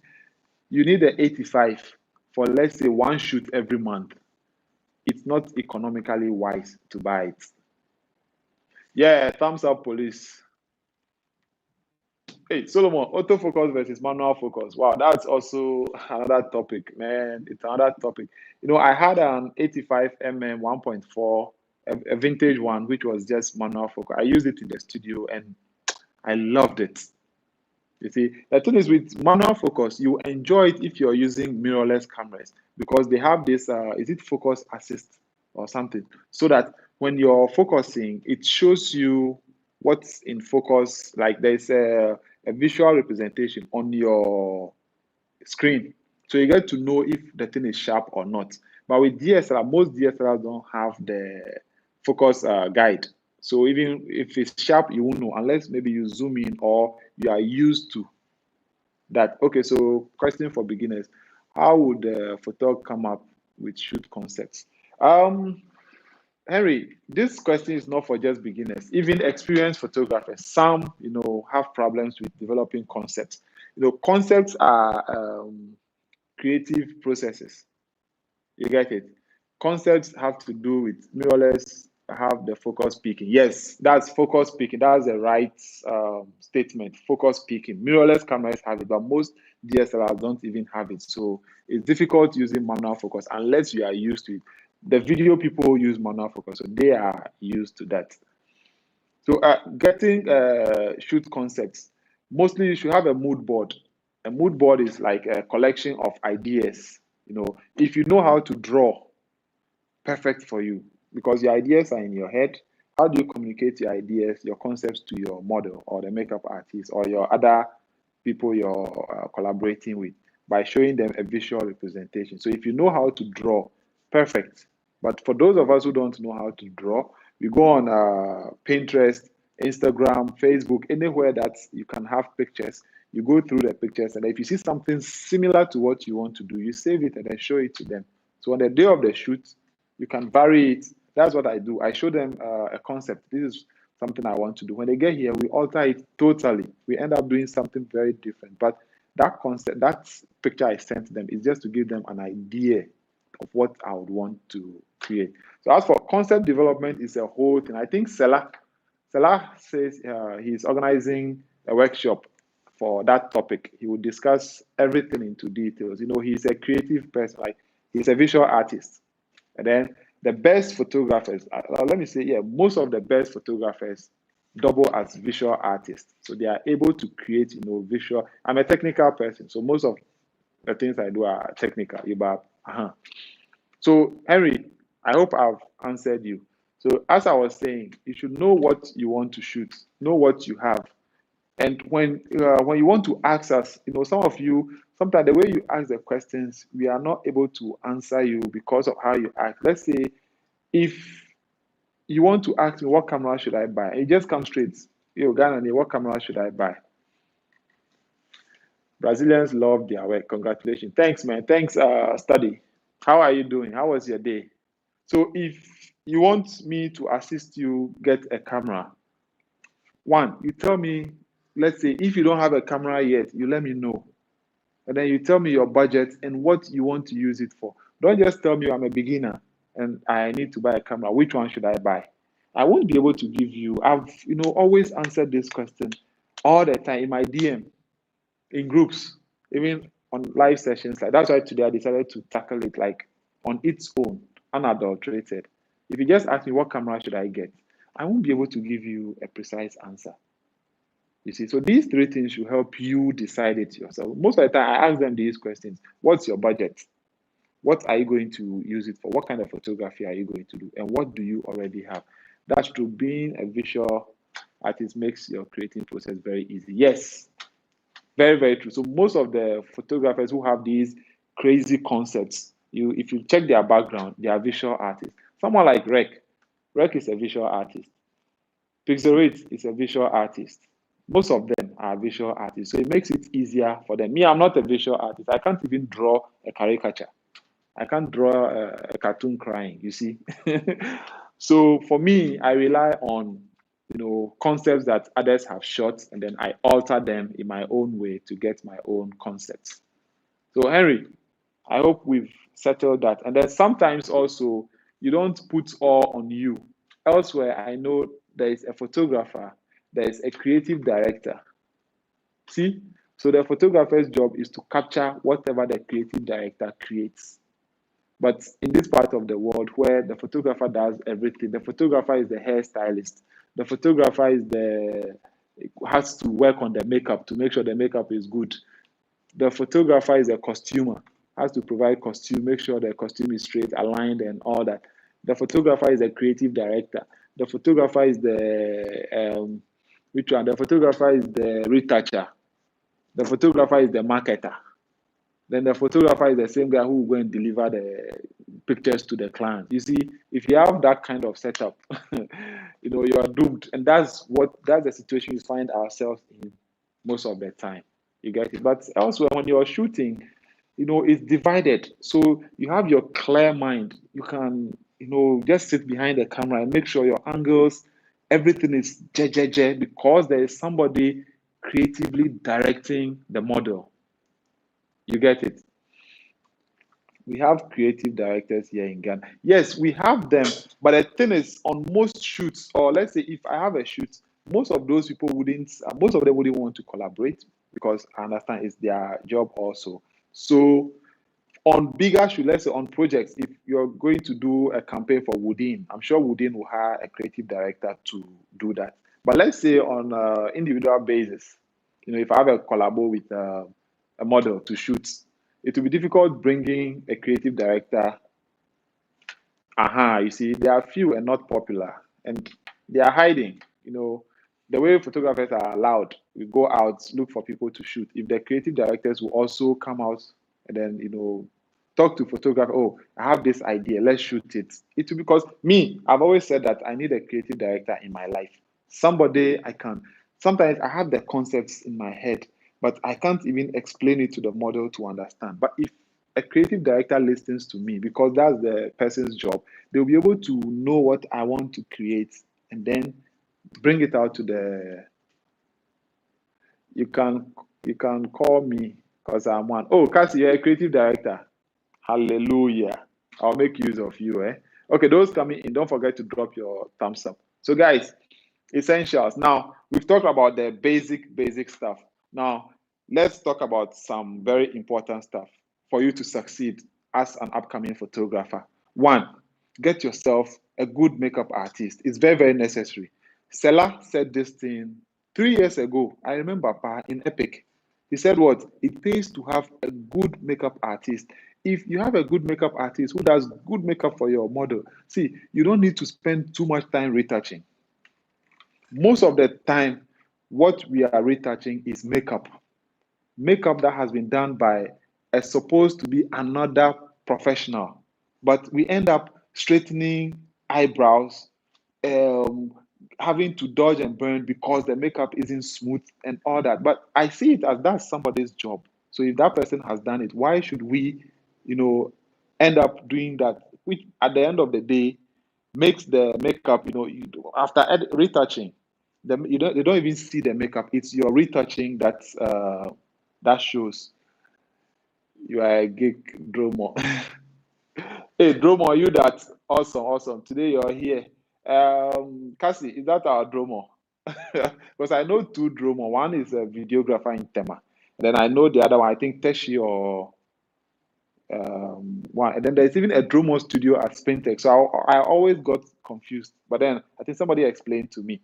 S1: you need the 85 for, let's say, one shoot every month, it's not economically wise to buy it. Yeah, thumbs up, police. Hey, Solomon, autofocus versus manual focus. Wow, that's also another topic, man. It's another topic. I had an 85 1.4, a vintage one, which was just manual focus. I used it in the studio and I loved it. You see, the thing is with manual focus, you enjoy it if you're using mirrorless cameras because they have this, is it focus assist or something? So that when you're focusing, it shows you what's in focus. Like there's a visual representation on your screen. So you get to know if the thing is sharp or not. But with DSLR, most DSLRs don't have the focus guide. So even if it's sharp, you won't know unless maybe you zoom in or you are used to that. Okay, so question for beginners. How would Photog come up with shoot concepts? Henry, this question is not for just beginners. Even experienced photographers, some, have problems with developing concepts. Concepts are creative processes. You get it? Concepts have to do with mirrorless, have the focus peaking. Yes, that's focus peaking. That's the right statement. Focus peaking. Mirrorless cameras have it, but most DSLRs don't even have it. So it's difficult using manual focus unless you are used to it. The video people use manual focus, so they are used to that. So getting shoot concepts, mostly you should have a mood board. A mood board is like a collection of ideas. If you know how to draw, perfect for you because your ideas are in your head. How do you communicate your ideas, your concepts to your model or the makeup artist or your other people you're collaborating with? By showing them a visual representation. So if you know how to draw, perfect. But for those of us who don't know how to draw, we go on Pinterest, Instagram, Facebook, anywhere that you can have pictures. You go through the pictures, and if you see something similar to what you want to do, you save it and then show it to them. So on the day of the shoot, you can vary it. That's what I do. I show them a concept. This is something I want to do. When they get here, we alter it totally. We end up doing something very different. But that concept, that picture I sent them is just to give them an idea of what I would want to create. So as for concept development, is a whole thing. I think Salah says he's organizing a workshop for that topic. He will discuss everything into details. He's a creative person, like he's a visual artist. And then the best photographers, let me say, yeah, most of the best photographers double as visual artists. So they are able to create, visual. I'm a technical person, so most of the things I do are technical. So Henry, I hope I've answered you. So as I was saying, you should know what you want to shoot, know what you have, and when you want to ask us, some of you, sometimes the way you ask the questions, we are not able to answer you because of how you act. Let's say if you want to ask me what camera should I buy, it just comes straight. Ghananie, what camera should I buy? Brazilians love their work. Congratulations. Thanks, man. Thanks, study. How are you doing? How was your day? So if you want me to assist you get a camera, one, you tell me, let's say if you don't have a camera yet, you let me know. And then you tell me your budget and what you want to use it for. Don't just tell me I'm a beginner and I need to buy a camera. Which one should I buy? I won't be able to give you. I've always answered this question all the time in my DM, in groups, even on live sessions. Like that's why today I decided to tackle it like on its own, unadulterated. If you just ask me what camera should I get, I won't be able to give you a precise answer. You see, so these three things should help you decide it yourself. Most of the time, I ask them these questions. What's your budget? What are you going to use it for? What kind of photography are you going to do? And what do you already have? That's true. Being a visual artist makes your creating process very easy. Yes, very, very true. So most of the photographers who have these crazy concepts, if you check their background, they are visual artists. Someone like Rec is a visual artist. Pixelate is a visual artist. Most of them are visual artists, so it makes it easier for them. Me, I'm not a visual artist. I can't even draw a caricature. I can't draw a cartoon crying, you see. So for me, I rely on concepts that others have shot, and then I alter them in my own way to get my own concepts. So Henry, I hope we've settled that. And then sometimes also you don't put all on you. Elsewhere, I know there is a photographer, there is a creative director. See? So the photographer's job is to capture whatever the creative director creates. But in this part of the world where the photographer does everything, the photographer is the hairstylist, the photographer is the has to work on the makeup to make sure the makeup is good. The photographer is a costumer, has to provide costume, make sure the costume is straight, aligned, and all that. The photographer is a creative director. The photographer is the which one? The photographer is the retoucher. The photographer is the marketer. Then the photographer is the same guy who will go and deliver the pictures to the client. You see, if you have that kind of setup, you are doomed. And that's the situation we find ourselves in most of the time. You get it? But elsewhere, when you're shooting, it's divided. So you have your clear mind. You can, just sit behind the camera and make sure your angles, everything is JJJ because there is somebody creatively directing the model. You get it? We have creative directors here in Ghana. Yes, we have them, but the thing is, on most shoots, or let's say if I have a shoot, most of those people most of them wouldn't want to collaborate because I understand it's their job also. So on bigger shoots, let's say on projects, if you're going to do a campaign for Woodin, I'm sure Woodin will hire a creative director to do that. But let's say on individual basis, if I have a collabo with a model to shoot, it will be difficult bringing a creative director. You see, they are few and not popular, and they are hiding. The way photographers are allowed, we go out, look for people to shoot. If the creative directors will also come out and then, talk to photographer, oh, I have this idea, let's shoot it. It will because me, I've always said that I need a creative director in my life. Somebody I can. Sometimes I have the concepts in my head, but I can't even explain it to the model to understand. But if a creative director listens to me, because that's the person's job, they'll be able to know what I want to create and then bring it out to the. You can call me because I'm one. Oh, Cassie, you're a creative director. Hallelujah. I'll make use of you. Okay, those coming in, don't forget to drop your thumbs up. So, guys, essentials. Now, we've talked about the basic stuff. Now, let's talk about some very important stuff for you to succeed as an upcoming photographer. One, get yourself a good makeup artist. It's very, very necessary. Selah said this thing 3 years ago. I remember in Epic. He said what? It pays to have a good makeup artist. If you have a good makeup artist who does good makeup for your model, see, you don't need to spend too much time retouching. Most of the time, what we are retouching is makeup. Makeup that has been done by a supposed to be another professional. But we end up straightening eyebrows, um, having to dodge and burn because the makeup isn't smooth and all that. But I see it as that's somebody's job. So if that person has done it, why should we, end up doing that? Which at the end of the day makes the makeup, after retouching, they don't even see the makeup. It's your retouching that shows you are a geek, Dromo. Hey, Dromo, are you that? Awesome. Today you're here. Cassie, is that our Dromo? Because I know two Dromo. One is a videographer in Tema. Then I know the other one, I think Teshi or one. And then there's even a Dromo studio at Spintex. So I always got confused. But then I think somebody explained to me.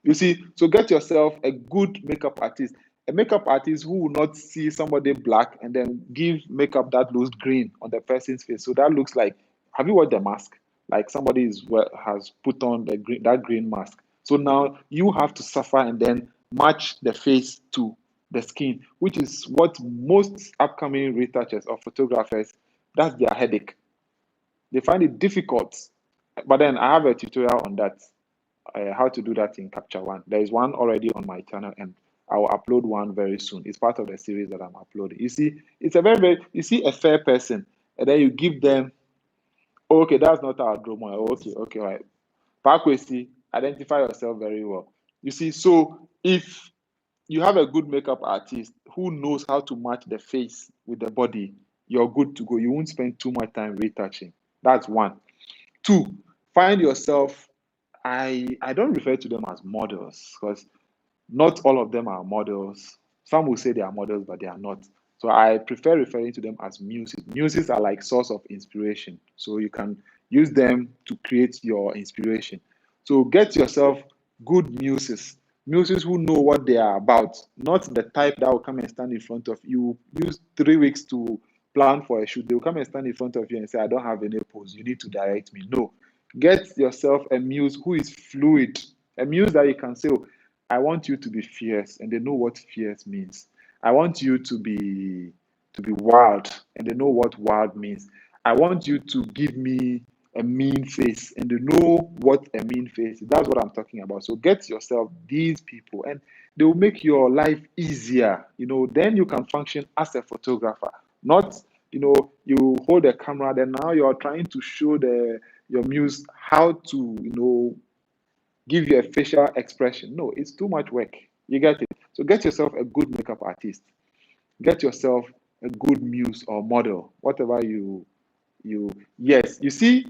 S1: You see, so get yourself a good makeup artist. A makeup artist who will not see somebody black and then give makeup that looks green on the person's face. So that looks like, have you watched The Mask? Like somebody has put on that green mask. So now you have to suffer and then match the face to the skin, which is what most upcoming retouchers or photographers, that's their headache. They find it difficult. But then I have a tutorial on that, how to do that in Capture One. There is one already on my channel, and I will upload one very soon. It's part of the series that I'm uploading. You see, it's a you see a fair person, and then you give them, oh, okay, that's not our drama. Oh, okay, all right. Parkway, identify yourself very well. You see, so if you have a good makeup artist who knows how to match the face with the body, you're good to go. You won't spend too much time retouching. That's one. Two, find yourself. I don't refer to them as models because not all of them are models. Some will say they are models, but they are not. So I prefer referring to them as muses. Muses are like source of inspiration. So you can use them to create your inspiration. So get yourself good muses. Muses who know what they are about, not the type that will come and stand in front of you. Use 3 weeks to plan for a shoot. They will come and stand in front of you and say, I don't have any pose. You need to direct me. No. Get yourself a muse who is fluid, a muse that you can say, oh, I want you to be fierce, and they know what fierce means. I want you to be wild, and they know what wild means. I want you to give me a mean face, and they know what a mean face is. That's what I'm talking about. So get yourself these people, and they will make your life easier. Then you can function as a photographer. Not, you hold a camera, then now you're trying to show your muse how to, give you a facial expression. No, it's too much work. You get it? So get yourself a good makeup artist. Get yourself a good muse or model, whatever yes. You see,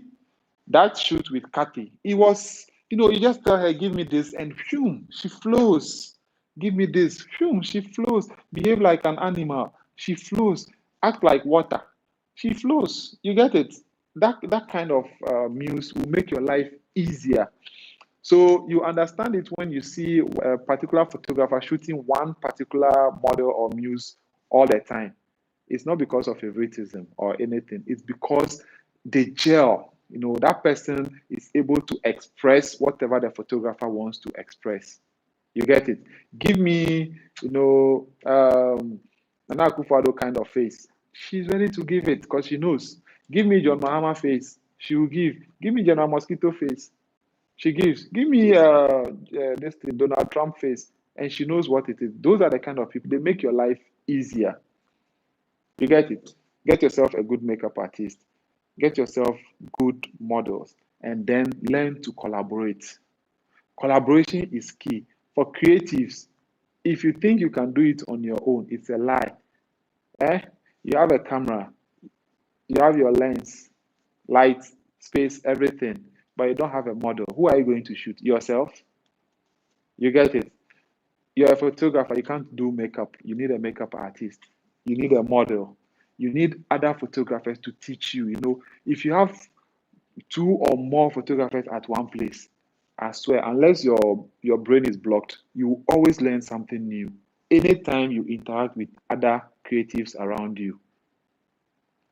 S1: that shoot with Kathy, it was, you just tell her, give me this, and phew, she flows. Give me this, phew, she flows. Behave like an animal, she flows. Act like water, she flows. You get it? That kind of muse will make your life easier. So you understand it when you see a particular photographer shooting one particular model or muse all the time. It's not because of favoritism or anything. It's because they gel. That person is able to express whatever the photographer wants to express. You get it? Give me, Nana Akufo-Addo kind of face. She's ready to give it because she knows. Give me John Mahama face. She will give. Give me General Mosquito face. She gives. Give me this thing, Donald Trump face, and she knows what it is. Those are the kind of people. They make your life easier. You get it? Get yourself a good makeup artist. Get yourself good models, and then learn to collaborate. Collaboration is key for creatives. If you think you can do it on your own, it's a lie. You have a camera, you have your lens, light, space, everything, but you don't have a model. Who are you going to shoot? Yourself? You get it? You're a photographer, you can't do makeup. You need a makeup artist. You need a model. You need other photographers to teach you. If you have 2 or more photographers at one place, I swear, unless your brain is blocked, you will always learn something new. Anytime you interact with other creatives around you.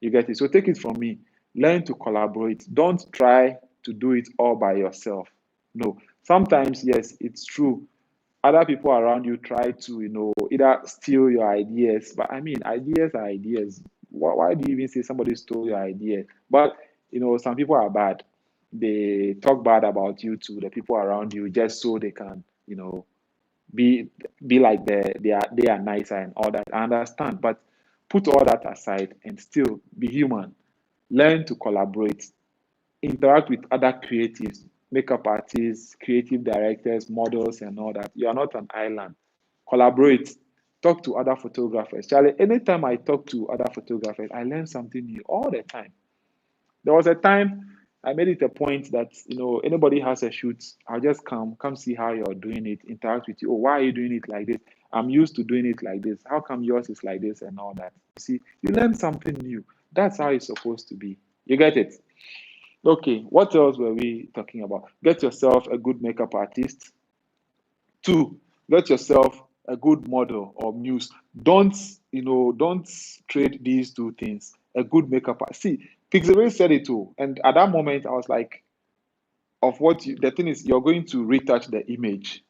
S1: You get it? So take it from me. Learn to collaborate. Don't try to do it all by yourself. No. Sometimes, yes, it's true. Other people around you try to, either steal your ideas. But I mean, ideas are ideas. Why do you even say somebody stole your idea? But, some people are bad. They talk bad about you to the people around you just so they can, be like they are nicer and all that. I understand, but put all that aside and still be human. Learn to collaborate, interact with other creatives, makeup artists, creative directors, models, and all that. You are not an island. Collaborate. Talk to other photographers. Charlie, anytime I talk to other photographers, I learn something new all the time. There was a time I made it a point that anybody has a shoot, I'll just come see how you're doing it, interact with you. Oh, why are you doing it like this? I'm used to doing it like this. How come yours is like this and all that? You see, you learn something new. That's how it's supposed to be. You get it? Okay, what else were we talking about? Get yourself a good makeup artist. 2, get yourself a good model or muse. Don't trade these 2 things. A good makeup artist. See, Pixelray said it too. And at that moment, I was like, the thing is, you're going to retouch the image.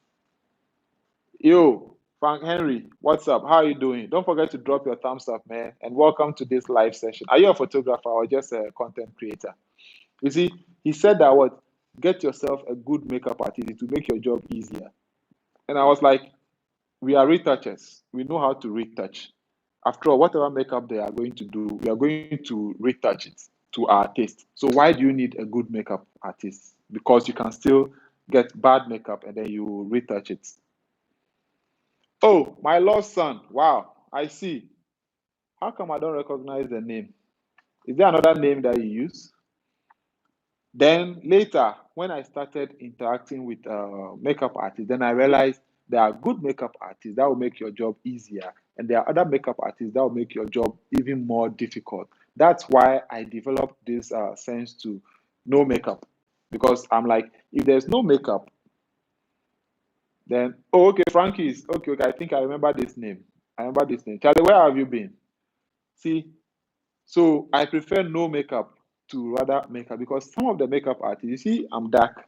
S1: Yo, Frank Henry, what's up? How are you doing? Don't forget to drop your thumbs up, man. And welcome to this live session. Are you a photographer or just a content creator? You see, he said that get yourself a good makeup artist to make your job easier. And I was like, we are retouchers. We know how to retouch. After all, whatever makeup they are going to do, we are going to retouch it to our taste. So why do you need a good makeup artist? Because you can still get bad makeup and then you retouch it. Oh, my lost son. Wow, I see. How come I don't recognize the name? Is there another name that you use? Then later, when I started interacting with makeup artists, then I realized there are good makeup artists that will make your job easier, and there are other makeup artists that will make your job even more difficult. That's why I developed this sense to no makeup, because I'm like, if there's no makeup, Then, oh, okay, Frankie's. Okay, okay, I think I remember this name. I remember this name. Charlie, where have you been? See, so I prefer no makeup to rather makeup because some of the makeup artists, you see, I'm dark.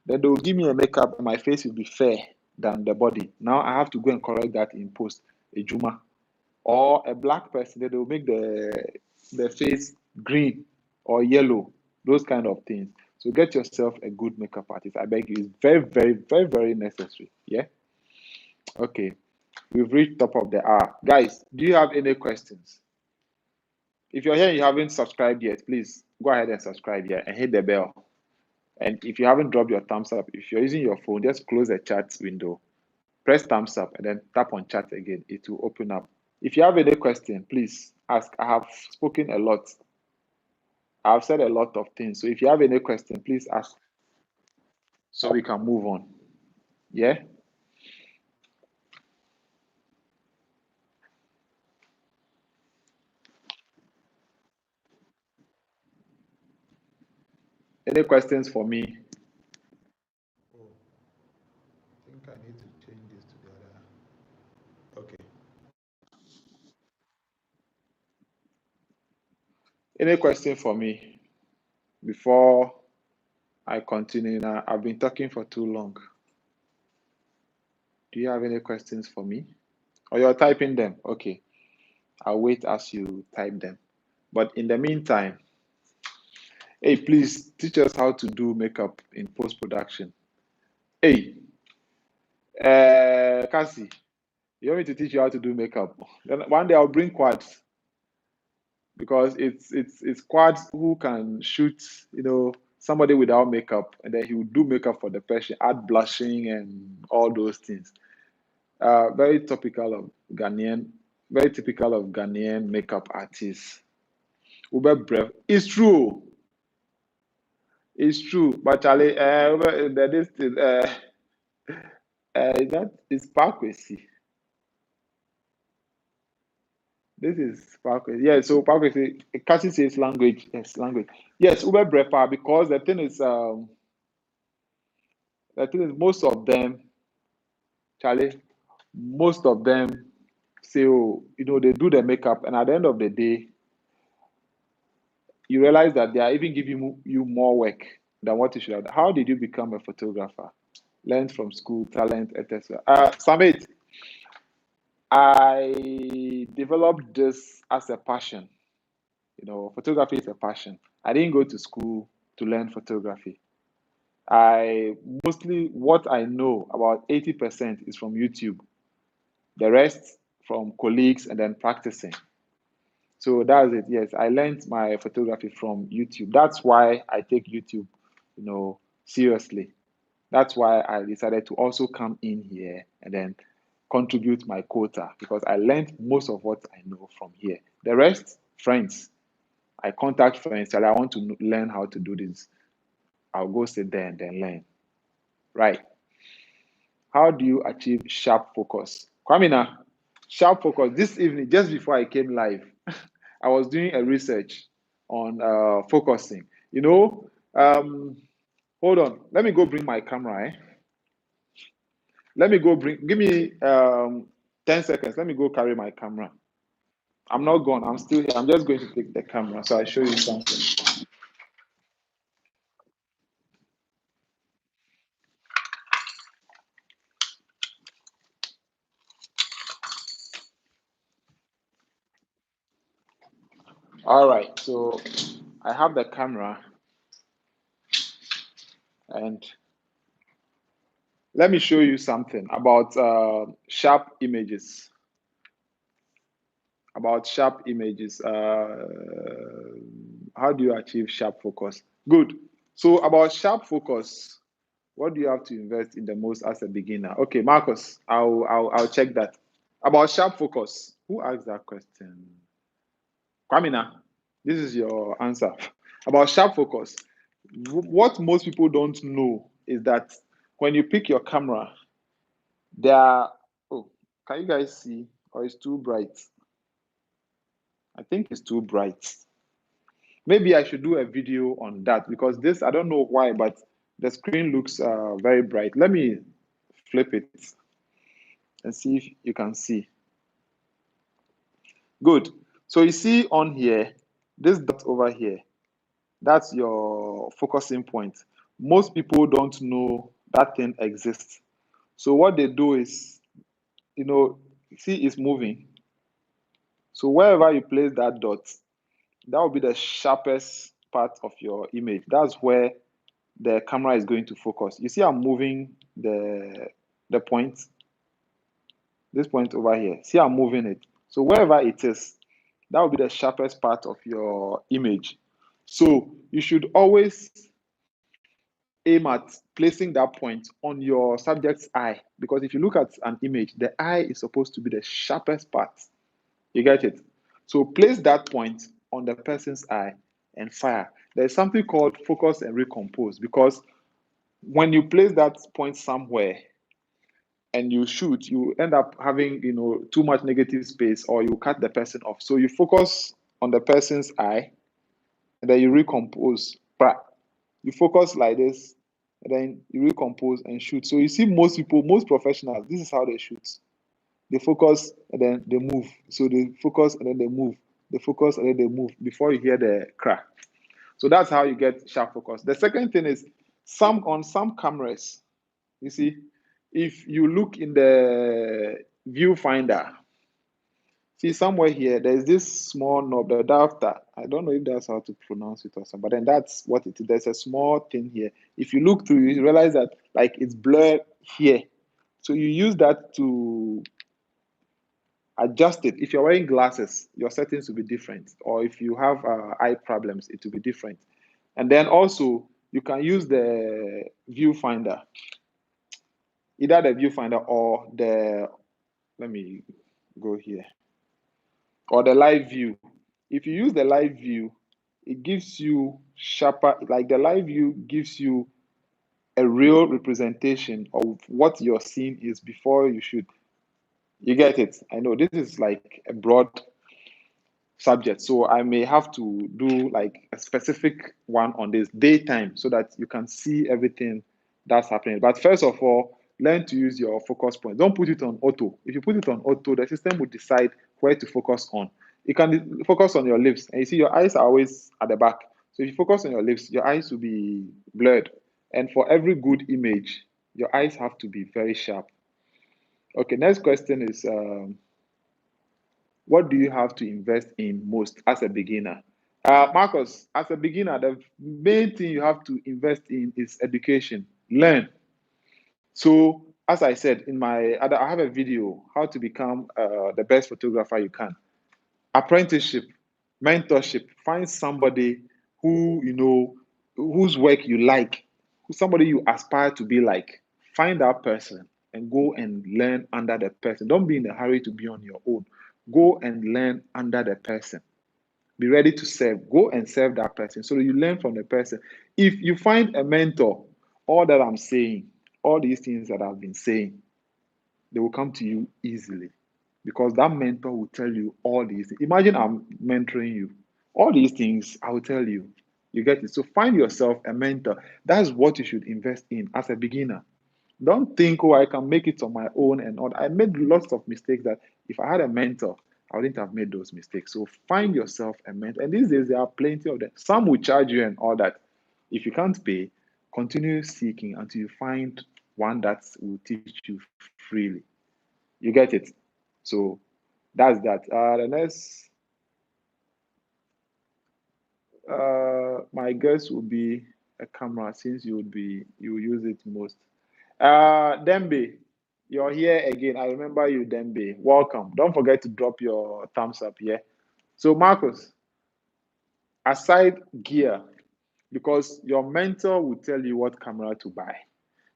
S1: Then they'll give me a makeup and my face will be fair than the body. Now I have to go and correct that in post, a Juma. Or a black person, then they'll make the face green or yellow, those kind of things. So get yourself a good makeup artist. I beg you, it's very, very, very, very necessary. Yeah. Okay. We've reached top of the hour. Guys, do you have any questions? If you're here and you haven't subscribed yet, please go ahead and subscribe here and hit the bell. And if you haven't dropped your thumbs up, if you're using your phone, just close the chat window, press thumbs up, and then tap on chat again. It will open up. If you have any question, please ask. I have spoken a lot. I've said a lot of things. So if you have any question, please ask so we can move on. Yeah? Any questions for me?
S2: Oh, I think I need to change this to the other. Okay.
S1: Any question for me before I continue? Now, I've been talking for too long. Do you have any questions for me? Or you're typing them? Okay. I'll wait as you type them. But in the meantime, hey, please teach us how to do makeup in post production. Hey, Cassie, you want me to teach you how to do makeup? Then one day I'll bring quads because it's quads who can shoot, somebody without makeup, and then he will do makeup for the person, add blushing and all those things. Very topical of Ghanaian, very typical of Ghanaian makeup artists. Uber breath. It's true. It's true. But Charlie, this thing, that is Parkwesi. This is Parkwesi. Yeah, so Parkwesi, Cassie says language. Yes, language. Yes, Uber breath because the thing is most of them, Charlie, most of them say, oh, they do the makeup, and at the end of the day, you realize that they are even giving you more work than what you should have. How did you become a photographer? Learned from school, talent, etc. Samit, I developed this as a passion. Photography is a passion. I didn't go to school to learn photography. I mostly what I know about 80% is from YouTube. The rest from colleagues and then practicing. So that's it. Yes, I learned my photography from YouTube. That's why I take YouTube, seriously. That's why I decided to also come in here and then contribute my quota because I learned most of what I know from here. The rest, friends. I contact friends, tell I want to learn how to do this. I'll go sit there and then learn. Right. How do you achieve sharp focus? Kwamina, sharp focus. This evening, just before I came live, I was doing a research on focusing. Hold on. Let me go bring my camera. Let me go give me 10 seconds. Let me go carry my camera. I'm not gone. I'm still here. I'm just going to take the camera so I show you something. All right. So I have the camera and let me show you something about sharp images. About sharp images. How do you achieve sharp focus? Good. So about sharp focus, what do you have to invest in the most as a beginner? Okay, Marcus, I'll check that. About sharp focus, who asked that question? Kwamina, this is your answer. About sharp focus, what most people don't know is that when you pick your camera, there are, oh, can you guys see? Or it's too bright? I think it's too bright. Maybe I should do a video on that because this, I don't know why, but the screen looks very bright. Let me flip it and see if you can see. Good. So you see on here, this dot over here, that's your focusing point. Most people don't know that thing exists. So what they do is, see it's moving. So wherever you place that dot, that will be the sharpest part of your image. That's where the camera is going to focus. You see I'm moving the point, this point over here. See I'm moving it. So wherever it is, that will be the sharpest part of your image. So you should always aim at placing that point on your subject's eye, because if you look at an image, the eye is supposed to be the sharpest part. You get it? So place that point on the person's eye and fire. There's something called focus and recompose, because when you place that point somewhere and you shoot, you end up having too much negative space, or you cut the person off. So you focus on the person's eye and then you recompose. You focus like this, and then you recompose and shoot. So you see most people, most professionals, this is how they shoot. They focus and then they move. So they focus and then they move. They focus and then they move before you hear the crack. So that's how you get sharp focus. The second thing is on some cameras, you see, if you look in the viewfinder, see somewhere here, there's this small knob, the diopter. I don't know if that's how to pronounce it or something, but then that's what it is. There's a small thing here. If you look through, you realize that like it's blurred here. So you use that to adjust it. If you're wearing glasses, your settings will be different. Or if you have eye problems, it will be different. And then also, you can use the viewfinder, either the viewfinder or let me go here, or the live view. If you use the live view, it gives you sharper, like the live view gives you a real representation of what you're seeing is before you shoot. You get it? I know this is like a broad subject, so I may have to do like a specific one on this daytime so that you can see everything that's happening. But first of all, learn to use your focus point. Don't put it on auto. If you put it on auto, the system will decide where to focus on. You can focus on your lips, and you see your eyes are always at the back. So if you focus on your lips, your eyes will be blurred. And for every good image, your eyes have to be very sharp. Okay, next question is what do you have to invest in most as a beginner? Marcus, as a beginner, the main thing you have to invest in is education. Learn. So, as I said in I have a video how to become the best photographer you can. Apprenticeship, mentorship. Find somebody who whose work you like, somebody you aspire to be like. Find that person and go and learn under the person. Don't be in a hurry to be on your own. Go and learn under the person. Be ready to serve. Go and serve that person so that you learn from the person. If you find a mentor, all that I'm saying, all these things that I've been saying, they will come to you easily because that mentor will tell you all these things. Imagine I'm mentoring you. All these things I will tell you. You get it? So find yourself a mentor. That's what you should invest in as a beginner. Don't think, oh, I can make it on my own and all. I made lots of mistakes that if I had a mentor, I wouldn't have made those mistakes. So find yourself a mentor. And these days, there are plenty of them. Some will charge you and all that. If you can't pay, continue seeking until you find one that will teach you freely. You get it? So that's that. The next, my guess would be a camera since you use it most. Dembe, you're here again. I remember you, Dembe. Welcome. Don't forget to drop your thumbs up here. So, Marcus, aside gear, because your mentor will tell you what camera to buy.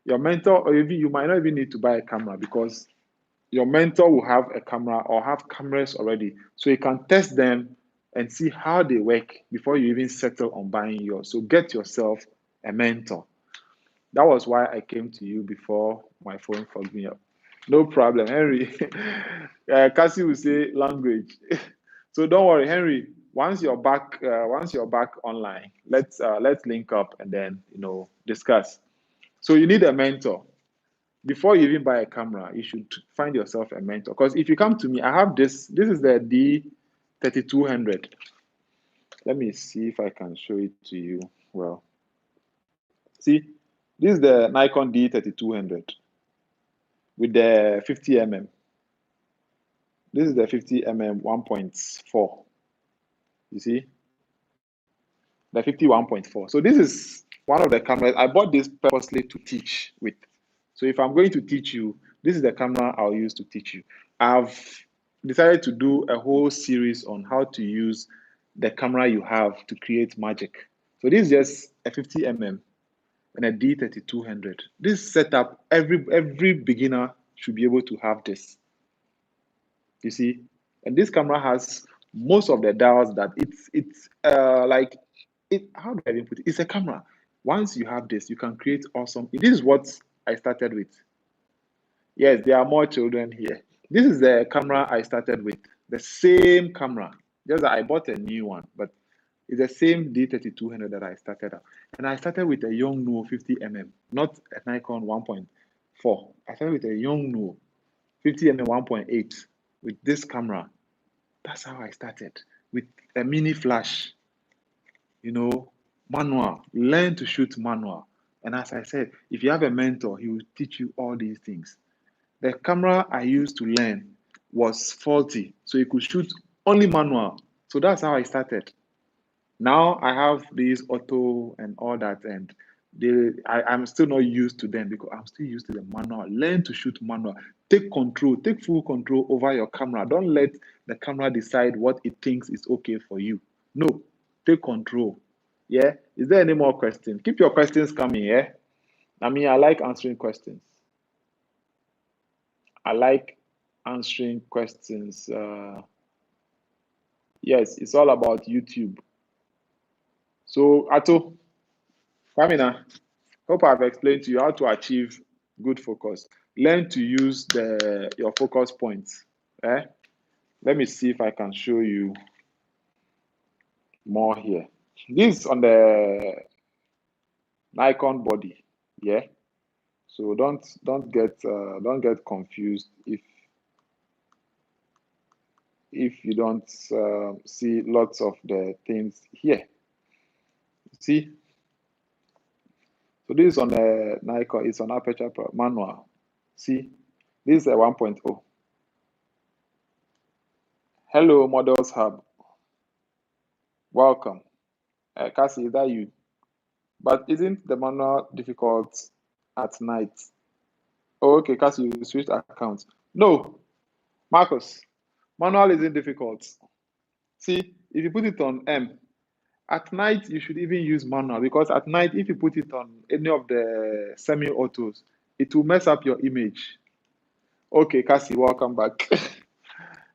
S1: Your mentor, or even you might not even need to buy a camera because your mentor will have a camera or have cameras already. So you can test them and see how they work before you even settle on buying yours. So get yourself a mentor. That was why I came to you before my phone fogged me up. No problem, Henry. Cassie will say language. So don't worry, Henry. Once you're back online, let's link up and then discuss. So you need a mentor. before you even buy a camera, you should find yourself a mentor. Because if you come to me, I have this. This is the D3200. Let me see if I can show it to you. Well, see, this is the Nikon D3200 with the 50 mm. This is the 50 mm 1.4. You see, the 51.4. So this is one of the cameras. I bought this purposely to teach with. So if I'm going to teach you, this is the camera I'll use to teach you. I've decided to do a whole series on how to use the camera you have to create magic. So this is just a 50 mm and a D3200. This setup, every beginner should be able to have this. You see, and this camera has most of the dials that it's like it. How do I even put it? It's a camera. Once you have this, you can create awesome. This is what I started with. Yes, there are more children here. This is the camera I started with. The same camera. Just that I bought a new one, but it's the same D3200 that I started out. And I started with a Yongnuo 50 mm, not a Nikon 1.4. I started with a Yongnuo 50 mm 1.8 with this camera. That's how I started with a mini flash, manual. Learn to shoot manual. And as I said, if you have a mentor, he will teach you all these things. The camera I used to learn was faulty, so you could shoot only manual. So that's how I started. Now I have these auto and all that, and I'm still not used to them because I'm still used to the manual. Learn to shoot manual. Take control, take full control over your camera. Don't let the camera decide what it thinks is okay for you. No, take control. Yeah. Is there any more questions? Keep your questions coming. Yeah. I mean, I like answering questions. I like answering questions. Yes, it's all about YouTube. So, Ato, Famina, hope I've explained to you how to achieve good focus. Learn to use your focus points. Eh? Let me see if I can show you more here. This is on the Nikon body. Yeah. So don't get confused if you don't see lots of the things here. See, so this is on the Nikon. It's on aperture manual. See, this is a 1.0. Hello, Models Hub. Welcome. Cassie, is that you? But isn't the manual difficult at night? Oh, okay, Cassie, you switched accounts. No, Marcus, manual isn't difficult. See, if you put it on M, at night you should even use manual because at night, if you put it on any of the semi-autos, it will mess up your image. Okay, Cassie, welcome back.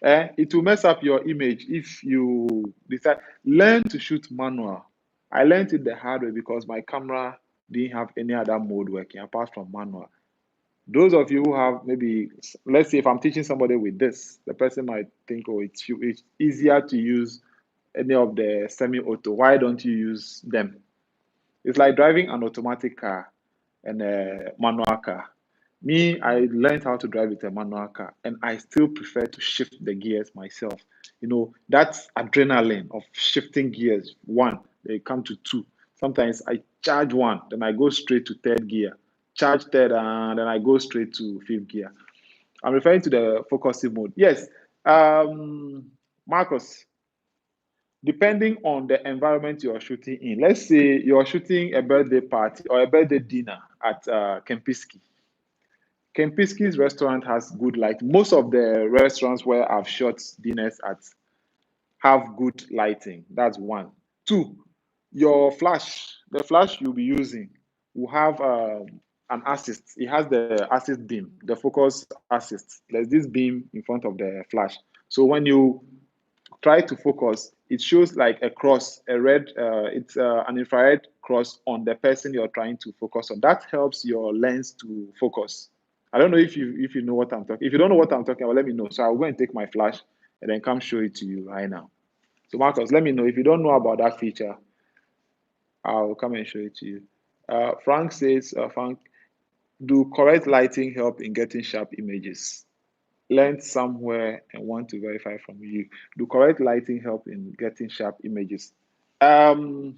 S1: It will mess up your image if you decide. Learn to shoot manual. I learned it the hard way because my camera didn't have any other mode working apart from manual. Those of you who have maybe, let's say if I'm teaching somebody with this, the person might think, oh, it's easier to use any of the semi-auto. Why don't you use them? It's like driving an automatic car and a manual car. Me, I learned how to drive with a manual car, and I still prefer to shift the gears myself. That's adrenaline of shifting gears. One, they come to two. Sometimes I charge one, then I go straight to third gear, charge third, and then I go straight to fifth gear. I'm referring to the focusing mode. Yes, Marcus, depending on the environment you are shooting in. Let's say you're shooting a birthday party or a birthday dinner at Kempinski. Kempinski's restaurant has good light. Most of the restaurants where I've shot dinners at have good lighting. That's one. Two, your flash, the flash you'll be using will have an assist. It has the assist beam, the focus assist. There's this beam in front of the flash. So when you try to focus, it shows like a cross, a red, it's an infrared cross on the person you're trying to focus on. That helps your lens to focus. I don't know if you know what I'm talking. If you don't know what I'm talking about, let me know. So I'll go and take my flash and then come show it to you right now. So Marcus, let me know if you don't know about that feature. I'll come and show it to you. Frank says, Frank, Do correct lighting help in getting sharp images? Learned somewhere and want to verify from you. Do correct lighting help in getting sharp images? Um,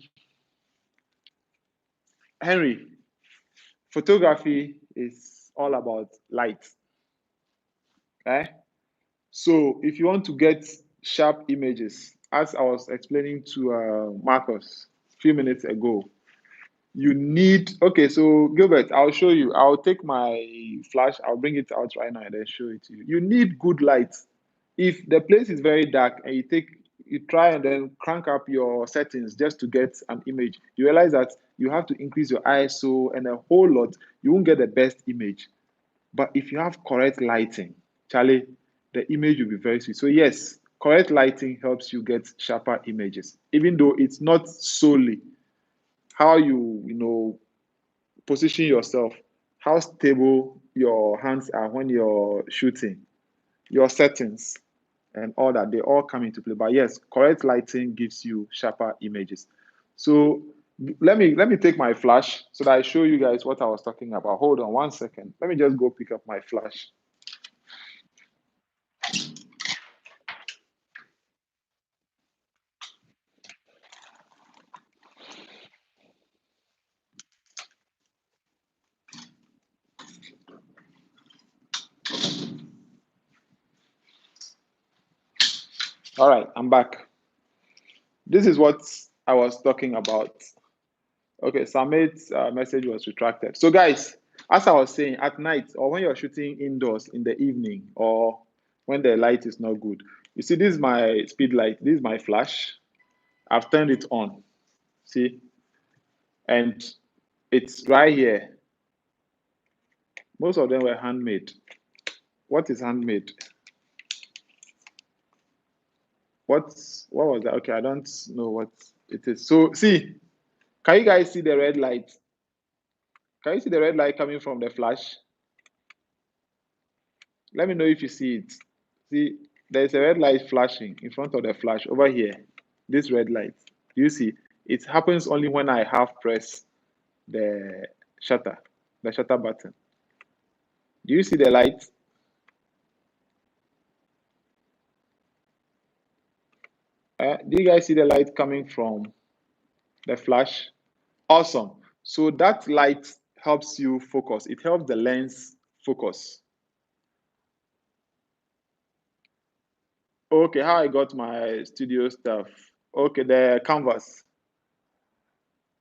S1: Henry, photography is all about light. Eh? So if you want to get sharp images, as I was explaining to Marcus a few minutes ago, you need, okay, so Gilbert, I'll show you. I'll take my flash, I'll bring it out right now and then show it to you. You need good light. If the place is very dark and you try and then crank up your settings just to get an image, you realize that you have to increase your ISO and a whole lot. You won't get the best image. But if you have correct lighting, Charlie, the image will be very sweet. So yes, correct lighting helps you get sharper images, even though it's not solely how you position yourself, how stable your hands are when you're shooting, your settings and all that, they all come into play. But yes, correct lighting gives you sharper images. So let me take my flash so that I show you guys what I was talking about. Hold on 1 second. Let me just go pick up my flash. All right, I'm back. This is what I was talking about. Okay, Samet's message was retracted. So, guys, as I was saying, at night or when you're shooting indoors in the evening or when the light is not good, you see, this is my speed light, this is my flash. I've turned it on. See, and it's right here. Most of them were handmade. What is handmade? What was that? Okay, I don't know what it is. So, see, can you guys see the red light? Can you see the red light coming from the flash? Let me know if you see it. See, there's a red light flashing in front of the flash over here. This red light. Do you see? It happens only when I half press the shutter, the shutter button. Do you see the light? Do you guys see the light coming from the flash? Awesome. So that light helps you focus. It helps the lens focus. Okay, how I got my studio stuff. Okay, the canvas.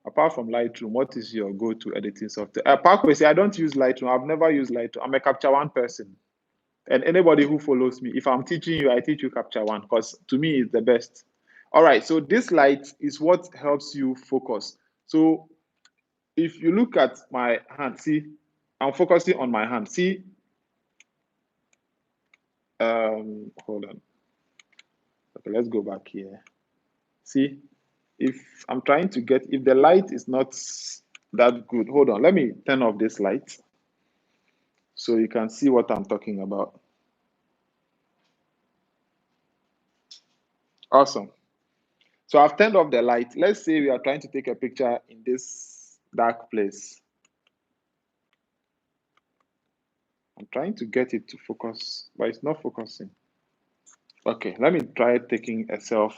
S1: Apart from Lightroom, what is your go-to editing software? Parkway, say I don't use Lightroom. I've never used Lightroom. I'm a Capture One person. And anybody who follows me, if I'm teaching you, I teach you Capture One because to me it's the best. All right, so this light is what helps you focus. So if you look at my hand, see, I'm focusing on my hand. See, hold on. Okay, let's go back here. See, if I'm trying to get, if the light is not that good, hold on, let me turn off this light so you can see what I'm talking about. Awesome. So I've turned off the light. Let's say we are trying to take a picture in this dark place. I'm trying to get it to focus, but it's not focusing. Okay, let me try taking a selfie.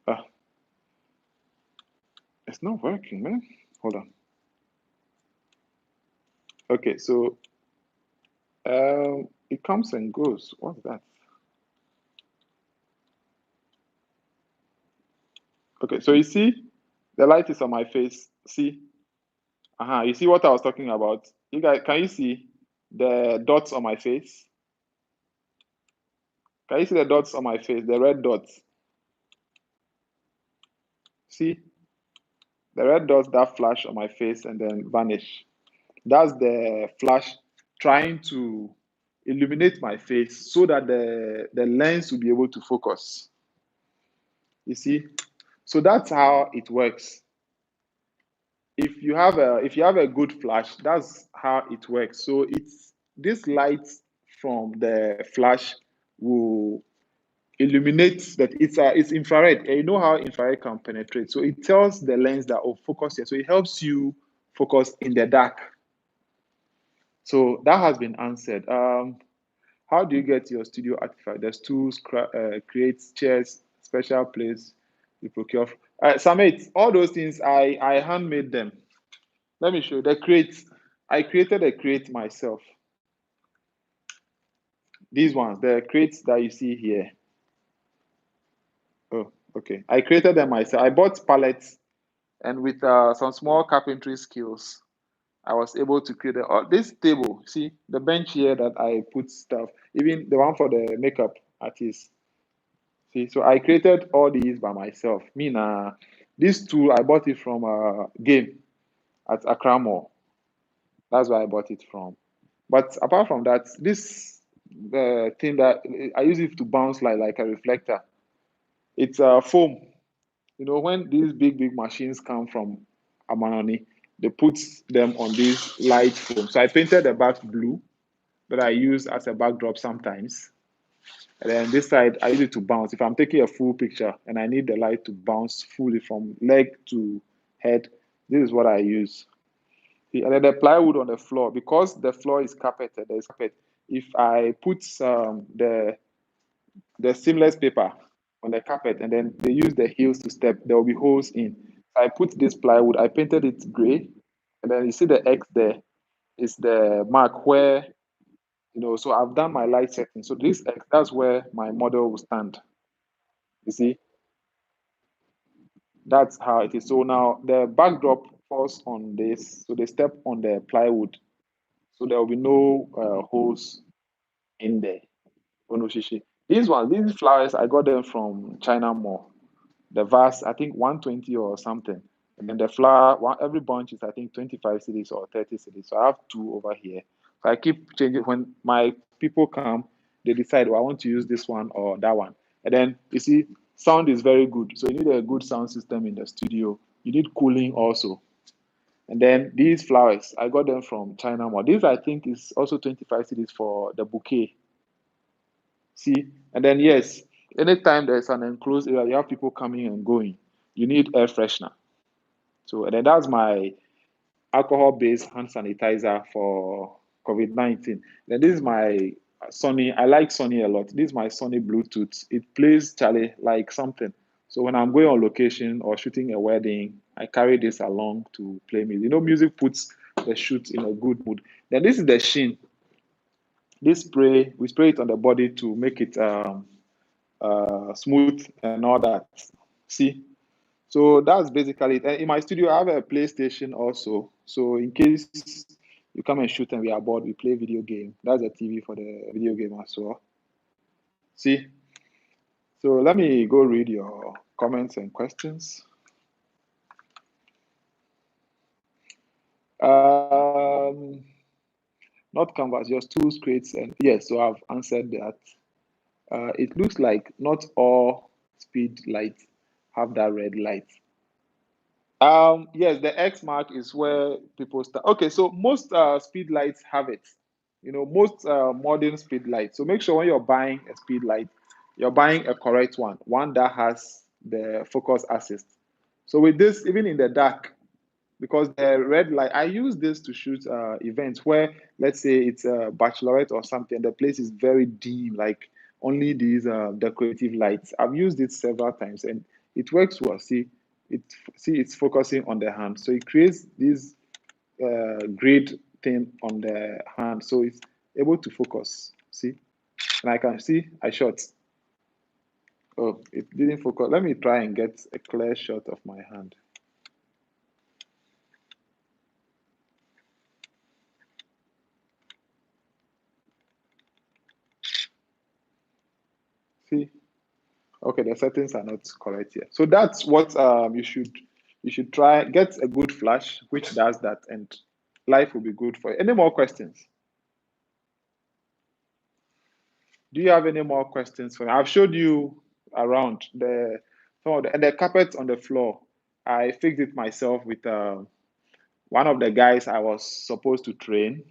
S1: Ah, it's not working, man. Hold on. Okay, so it comes and goes. What's that? Okay, so you see, the light is on my face. See, you see what I was talking about? You guys, can you see the dots on my face? Can you see the dots on my face? The red dots. See, the red dots that flash on my face and then vanish. That's the flash trying to illuminate my face so that the lens will be able to focus. You see? So that's how it works. If you have a good flash, that's how it works. So it's this light from the flash will illuminates that it's infrared. And you know how infrared can penetrate. So it tells the lens that, oh, focus here. So it helps you focus in the dark. So that has been answered. How do you get your studio artifact? There's tools, creates chairs, special place you procure. Samit, all those things I handmade them. Let me show you the crates. I created a crate myself. These ones, the crates that you see here. Oh, okay. I created them myself. I bought pallets, and with some small carpentry skills, I was able to create this table. See the bench here that I put stuff, even the one for the makeup artist. See, so I created all these by myself. Me na this tool I bought it from a game at Accra Mall. That's where I bought it from. But apart from that, this thing that I use it to bounce like a reflector. It's a foam. You know, when these big machines come from Amanoni, they put them on this light foam. So I painted the back blue that I use as a backdrop sometimes. And then this side, I use it to bounce. If I'm taking a full picture and I need the light to bounce fully from leg to head, this is what I use. And then the plywood on the floor, because the floor is carpeted, there's carpet. If I put the seamless paper on the carpet and then they use the heels to step, there will be holes in. I put this plywood, I painted it gray, and then you see the X there is the mark where, so I've done my light setting. So this X, that's where my model will stand. You see, that's how it is. So now the backdrop falls on this, so they step on the plywood. So there will be no holes in there. Onoshishi. These flowers, I got them from China Mall. The vase, I think 120 or something. And then the flower, every bunch is I think 25 cedis or 30 cedis. So I have two over here. So I keep changing. When my people come, they decide, I want to use this one or that one. And then you see, sound is very good. So you need a good sound system in the studio. You need cooling also. And then these flowers, I got them from China Mall. These I think is also 25 cedis for the bouquet. See, and then yes, anytime there's an enclosed area, you have people coming and going. You need air freshener. So, and then that's my alcohol-based hand sanitizer for COVID-19. Then this is my Sony. I like Sony a lot. This is my Sony Bluetooth. It plays Charlie like something. So when I'm going on location or shooting a wedding, I carry this along to play music. Music puts the shoot in a good mood. Then this is the Sheen. This spray, we spray it on the body to make it smooth and all that. See, so that's basically it. And in my studio, I have a PlayStation also. So in case you come and shoot and we are bored, we play video game. That's a TV for the video game as well. See, so let me go read your comments and questions. Not canvas, just tools, crates, and yes, so I've answered that. It looks like not all speed lights have that red light. Yes, the X mark is where people start. Okay, so most speed lights have it. Most modern speed lights. So make sure when you're buying a speed light, you're buying a correct one that has the focus assist. So with this, even in the dark, because the red light, I use this to shoot events where, let's say it's a bachelorette or something, the place is very dim, like only these decorative lights. I've used it several times and it works well. It's focusing on the hand, so it creates this grid thing on the hand, so it's able to focus. See, and I can see I shot. Oh, it didn't focus. Let me try and get a clear shot of my hand. See, okay, the settings are not correct here. So that's what you should try. Get a good flash, which does that, and life will be good for you. Any more questions? Do you have any more questions for me? I've showed you around and the carpet on the floor. I fixed it myself with one of the guys I was supposed to train.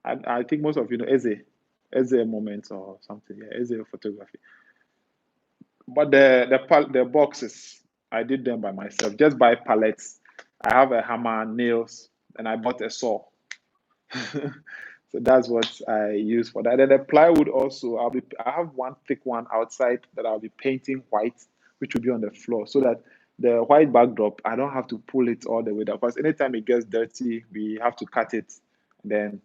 S1: I think most of you know Eze Moments or something. Yeah, Eze Photography. But the boxes, I did them by myself. Just buy pallets. I have a hammer, nails, and I bought a saw. So that's what I use for that. And the plywood also, I have one thick one outside that I'll be painting white, which will be on the floor, so that the white backdrop, I don't have to pull it all the way down. Because anytime it gets dirty, we have to cut it. Then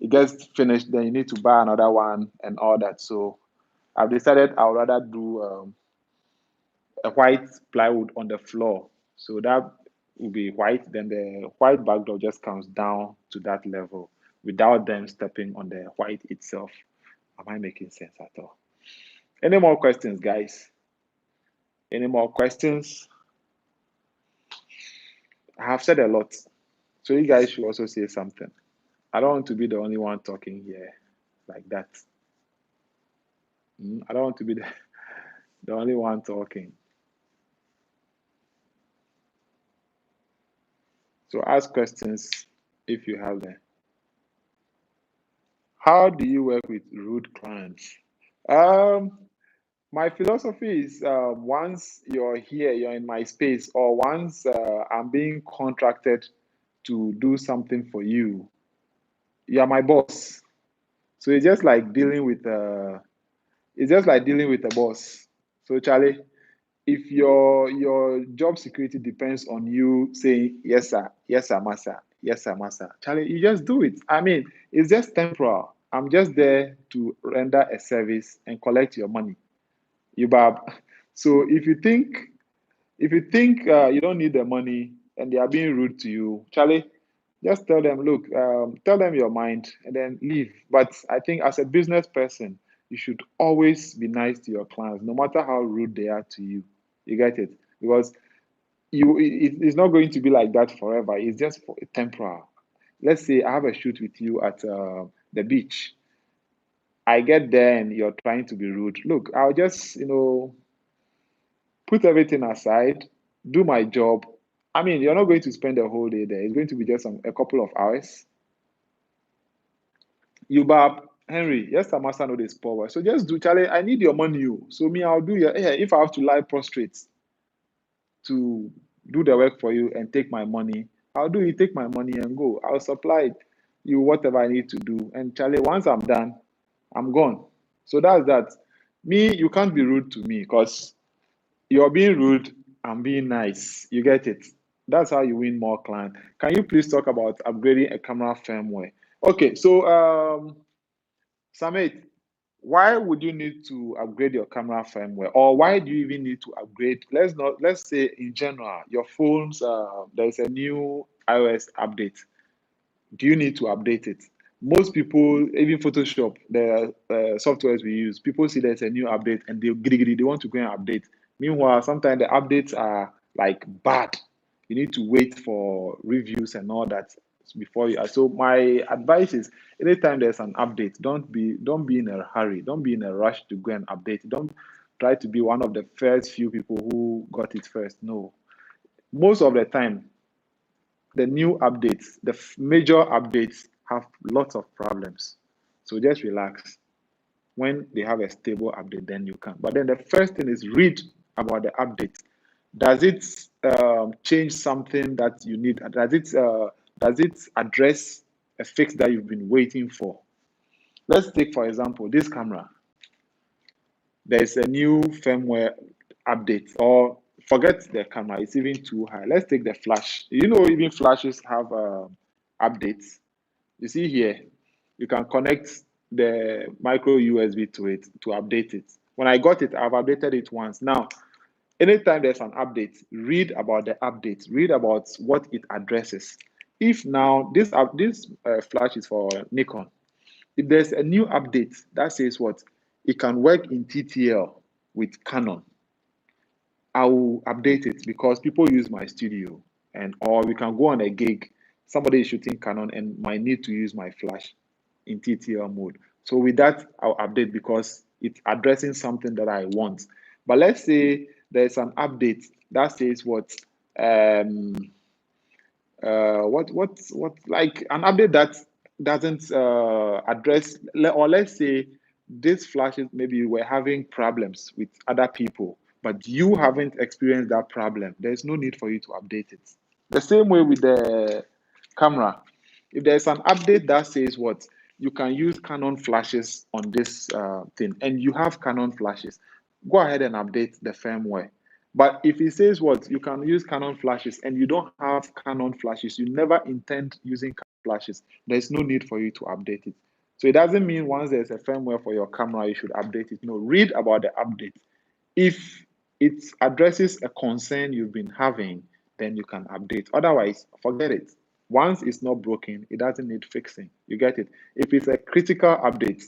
S1: it gets finished, then you need to buy another one and all that. So I've decided I'd rather do a white plywood on the floor. So that will be white. Then the white backdrop just comes down to that level without them stepping on the white itself. Am I making sense at all? Any more questions, guys? Any more questions? I have said a lot. So you guys should also say something. I don't want to be the only one talking here like that. I don't want to be the only one talking. So ask questions if you have them. How do you work with rude clients? Um, my philosophy is once you're here, you're in my space, or once I'm being contracted to do something for you, you're my boss. So it's just like dealing with a boss. So Charlie, if your job security depends on you saying yes sir, master, yes sir, master, Charlie, you just do it. I mean, it's just temporal. I'm just there to render a service and collect your money. You bab. So if you think you don't need the money and they are being rude to you, Charlie, just tell them, look, tell them your mind and then leave. But I think as a business person, you should always be nice to your clients, no matter how rude they are to you. You get it? Because it's not going to be like that forever. It's just for temporal. Let's say I have a shoot with you at the beach. I get there and you're trying to be rude. Look, I'll just put everything aside, do my job. I mean, you're not going to spend the whole day there. It's going to be just a couple of hours. You bab, Henry, yes, I must know this power. So just do, Charlie, I need your money. So me, I'll do your, if I have to lie prostrate to do the work for you and take my money, I'll do it, take my money and go. I'll supply you whatever I need to do. And Charlie, once I'm done, I'm gone. So that's that. Me, you can't be rude to me because you're being rude, I'm being nice. You get it? That's how you win more clients. Can you please talk about upgrading a camera firmware? Okay, so Samit, why would you need to upgrade your camera firmware, or why do you even need to upgrade? Let's say in general, your phones. There's a new iOS update. Do you need to update it? Most people, even Photoshop, the softwares we use, people see there's a new update and they want to go and update. Meanwhile, sometimes the updates are like bad. You need to wait for reviews and all that before you. So my advice is, anytime there's an update, don't be in a hurry. Don't be in a rush to go and update. Don't try to be one of the first few people who got it first. No, most of the time the new updates, the major updates have lots of problems. So just relax. When they have a stable update, then you can. But then the first thing is read about the update. Does it change something that you need? Does it address a fix that you've been waiting for? Let's take, for example, this camera. There's a new firmware update, or forget the camera, it's even too high. Let's take the flash. Even flashes have updates. You see here, you can connect the micro USB to it to update it. When I got it, I've updated it once. Now, anytime there's an update, read about the update, read about what it addresses. If now this flash is for Nikon, if there's a new update that says what it can work in TTL with Canon, I will update it because people use my studio, and or we can go on a gig. Somebody is shooting Canon and might need to use my flash in TTL mode. So with that, I'll update because it's addressing something that I want. But let's say there's an update that says um what like an update that doesn't address, or let's say these flashes, maybe you were having problems with other people, but you haven't experienced that problem. There's no need for you to update it. The same way with the camera. If there's an update that says what you can use Canon flashes on this thing, and you have Canon flashes, go ahead and update the firmware. But if it says what you can use Canon flashes and you don't have Canon flashes, you never intend using Canon flashes, there's no need for you to update it. So it doesn't mean once there's a firmware for your camera, you should update it. No, read about the update. If it addresses a concern you've been having, then you can update. Otherwise, forget it. Once it's not broken, it doesn't need fixing. You get it? If it's a critical update,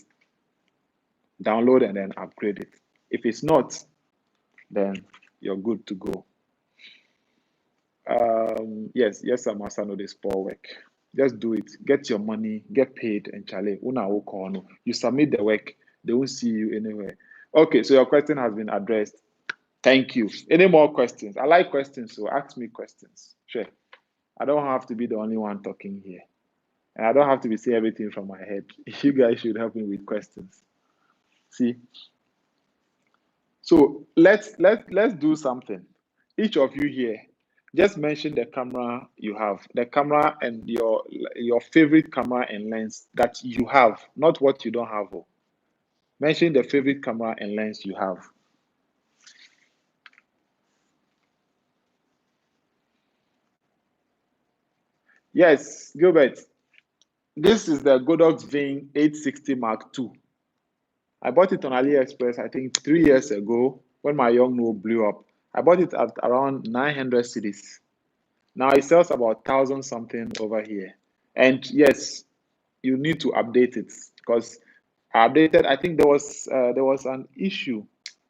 S1: download and then upgrade it. If it's not, then you're good to go. Yes, I'm Asano this poor work. Just do it. Get your money, get paid, and chale. Una wo kono. You submit the work, they won't see you anywhere. Okay, so your question has been addressed. Thank you. Any more questions? I like questions, so ask me questions. Sure. I don't have to be the only one talking here. And I don't have to be saying everything from my head. You guys should help me with questions. See? So let's do something. Each of you here, just mention the camera you have, the camera and your favorite camera and lens that you have, not what you don't have. Oh. Mention the favorite camera and lens you have. Yes, Gilbert. This is the Godox Vein 860 Mark II. I bought it on AliExpress, I think 3 years ago when my Yongnuo blew up. I bought it at around 900 cedis. Now it sells about 1,000 something over here. And yes, you need to update it because I updated. I think there was an issue.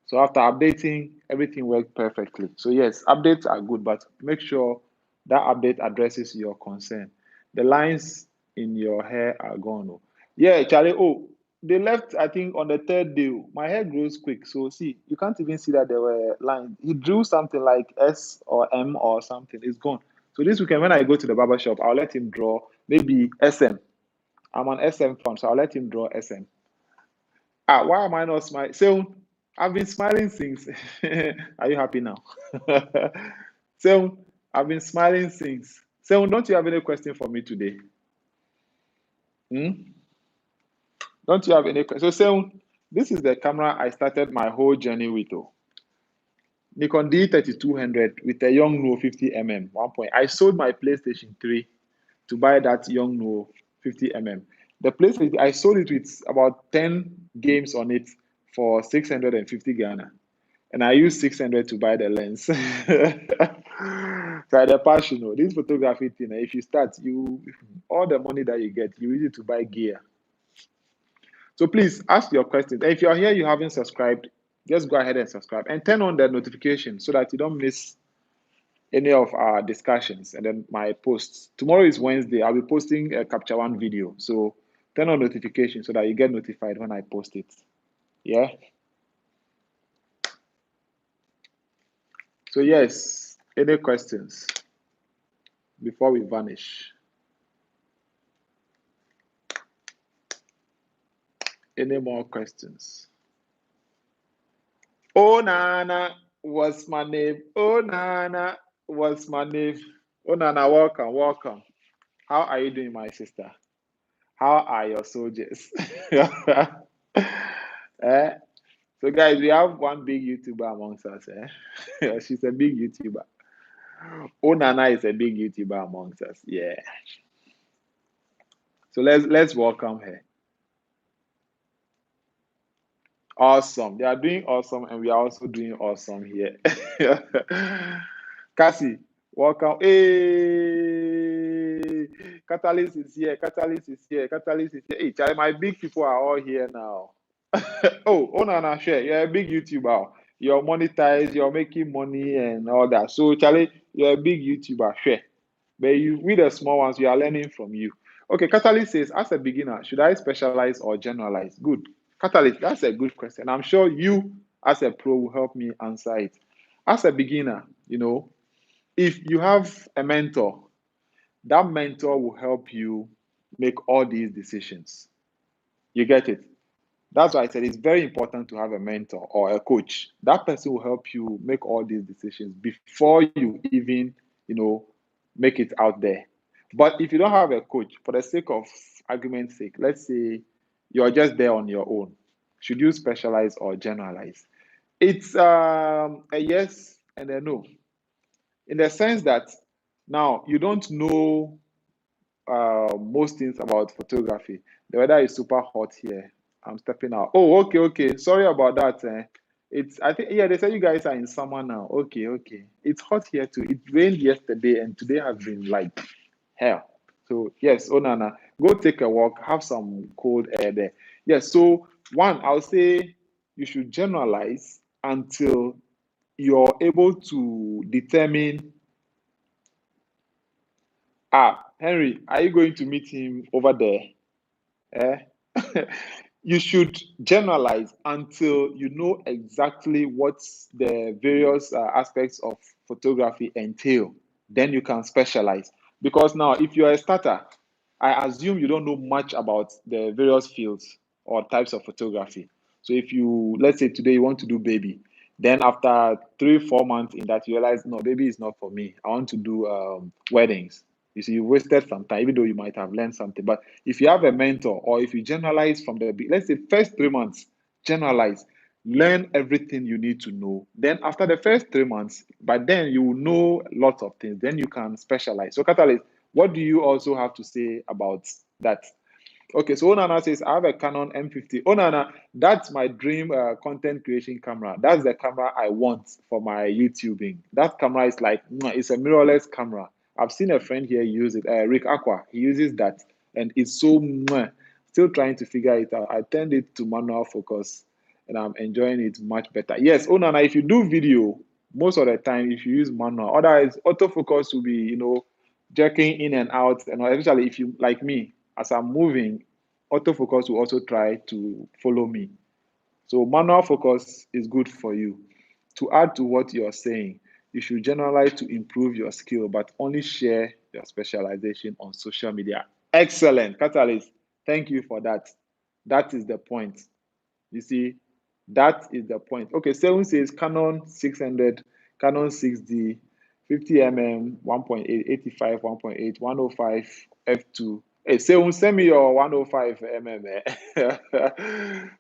S1: So after updating, everything worked perfectly. So yes, updates are good, but make sure that update addresses your concern. The lines in your hair are gone. Oh. Yeah, Charlie. Oh, they left, I think, on the third day. Oh. My hair grows quick. So see, you can't even see that there were lines. He drew something like S or M or something. It's gone. So this weekend, when I go to the barber shop, I'll let him draw maybe SM. I'm an SM fan, so I'll let him draw SM. Ah, why am I not smiling? So I've been smiling since. Are you happy now? So I've been smiling since. So don't you have any question for me today? Hmm? Don't you have any question? So this is the camera I started my whole journey with. Oh. Nikon D3200 with a Yongnuo 50mm 1 point. I sold my PlayStation 3 to buy that Yongnuo 50mm. The PlayStation, I sold it with about 10 games on it for 650 Ghana. And I used 600 to buy the lens. So the passion, this photography thing, if you start, all the money that you get, you use it to buy gear. So please ask your questions. And if you're here, you haven't subscribed, just go ahead and subscribe and turn on the notification so that you don't miss any of our discussions and then my posts. Tomorrow is Wednesday. I'll be posting a Capture One video. So turn on notifications so that you get notified when I post it. Yeah. So yes, any questions before we vanish? Any more questions? Oh Nana was my name. Oh Nana was my name. Oh Nana, welcome, welcome. How are you doing, my sister? How are your soldiers? eh? So guys, we have one big YouTuber amongst us. She's a big YouTuber. Oh Nana is a big YouTuber amongst us. Yeah. So let's welcome her. Awesome. They are doing awesome, and we are also doing awesome here. Cassie, welcome. Hey, Catalyst is here. Catalyst is here. Catalyst is here. Hey, Charlie, my big people are all here now. Oh, Nana, share. You're a big YouTuber. You're monetized. You're making money and all that. So, Charlie, you're a big YouTuber. Share. But we the small ones, we are learning from you. Okay, Catalyst says, as a beginner, should I specialize or generalize? Good. Catalyst, that's a good question. I'm sure you, as a pro, will help me answer it. As a beginner, if you have a mentor, that mentor will help you make all these decisions. You get it? That's why I said it's very important to have a mentor or a coach. That person will help you make all these decisions before you even, make it out there. But if you don't have a coach, for the sake of argument's sake, let's say you're just there on your own. Should you specialize or generalize? It's a yes and a no, in the sense that now you don't know most things about photography. The weather is super hot here. I'm stepping out. Oh, okay, okay. Sorry about that. It's I think yeah, they say you guys are in summer now. Okay, okay. It's hot here too. It rained yesterday and today has been like hell. So yes, oh Nana, go take a walk, have some cold air there. Yes, so one, I'll say you should generalize until you're able to determine, Henry, are you going to meet him over there? Eh? You should generalize until you know exactly what the various aspects of photography entail. Then you can specialize. Because now, if you're a starter, I assume you don't know much about the various fields or types of photography. So if you, let's say today you want to do baby, then after 3, 4 months in that, you realize, no, baby is not for me. I want to do weddings. You see, you wasted some time, even though you might have learned something. But if you have a mentor or if you generalize from let's say first 3 months, generalize, learn everything you need to know. Then after the first 3 months, by then you will know lots of things. Then you can specialize. So, Catalyst, what do you also have to say about that? Okay, so Onana says, I have a Canon M50. Onana, that's my dream content creation camera. That's the camera I want for my YouTubing. That camera is like, it's a mirrorless camera. I've seen a friend here use it, Rick Aqua. He uses that, and it's so, still trying to figure it out. I turned it to manual focus, and I'm enjoying it much better. Yes, Onana, if you do video, most of the time, if you use manual, otherwise, autofocus will be, jerking in and out, and especially if you, like me, as I'm moving, autofocus will also try to follow me. So manual focus is good for you. To add to what you're saying, you should generalize to improve your skill, but only share your specialization on social media. Excellent, Catalyst. Thank you for that. That is the point. You see, that is the point. Okay, 7 says Canon 600, Canon 6D, 50 mm, 1.8, 85, 1.8, 105 f2. Hey, 7, send me your 105 mm.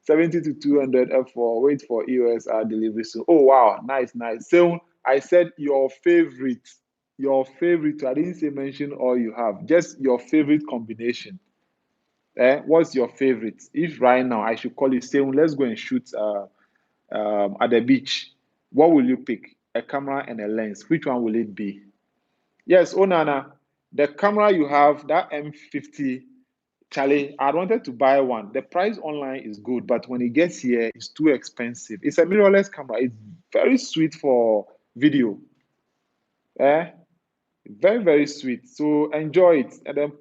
S1: 70 to 200 f4. Wait for EOS delivery soon. Oh, wow. Nice, nice. 7, I said your favorite. Your favorite. I didn't say mention all you have. Just your favorite combination. What's your favorite? If right now I should call you, say, let's go and shoot at the beach, what will you pick? A camera and a lens. Which one will it be? Yes, Onana, the camera you have, that M50, Charlie, I wanted to buy one. The price online is good, but when it gets here, it's too expensive. It's a mirrorless camera. It's very sweet for video. Eh? Very, very sweet. So enjoy it. And then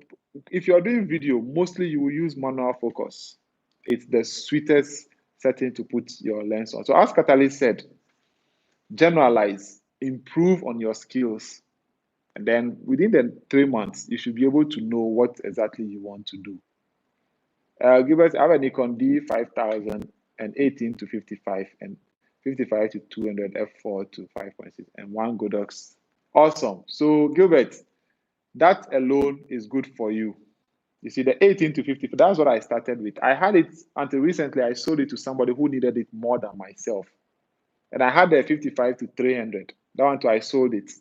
S1: if you're doing video, mostly you will use manual focus. It's the sweetest setting to put your lens on. So as Catalyst said, generalize, improve on your skills. And then within the 3 months, you should be able to know what exactly you want to do. Gilbert, I have a Nikon D5000 and 18 to 55 and 55 to 200 f4 to 5.6 and one Godox. Awesome. So Gilbert, that alone is good for you. You see, the 18 to 50, that's what I started with. I had it until recently. I sold it to somebody who needed it more than myself. And I had the 55 to 300. That one too, I sold it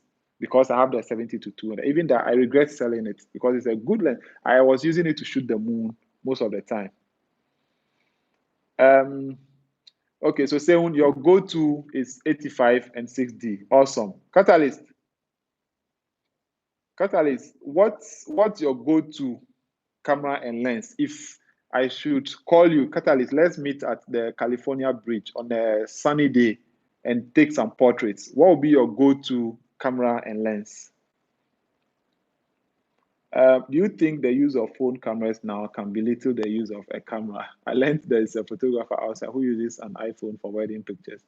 S1: because I have the 70 to 200. Even that, I regret selling it because it's a good lens. I was using it to shoot the moon most of the time. Okay, so say your go-to is 85 and 6D. Awesome. Catalyst, what's your go-to camera and lens? If I should call you, Catalyst, let's meet at the California Bridge on a sunny day and take some portraits. What would be your go-to camera and lens? Do you think the use of phone cameras now can belittle the use of a camera? I learned there is a photographer outside who uses an iPhone for wedding pictures,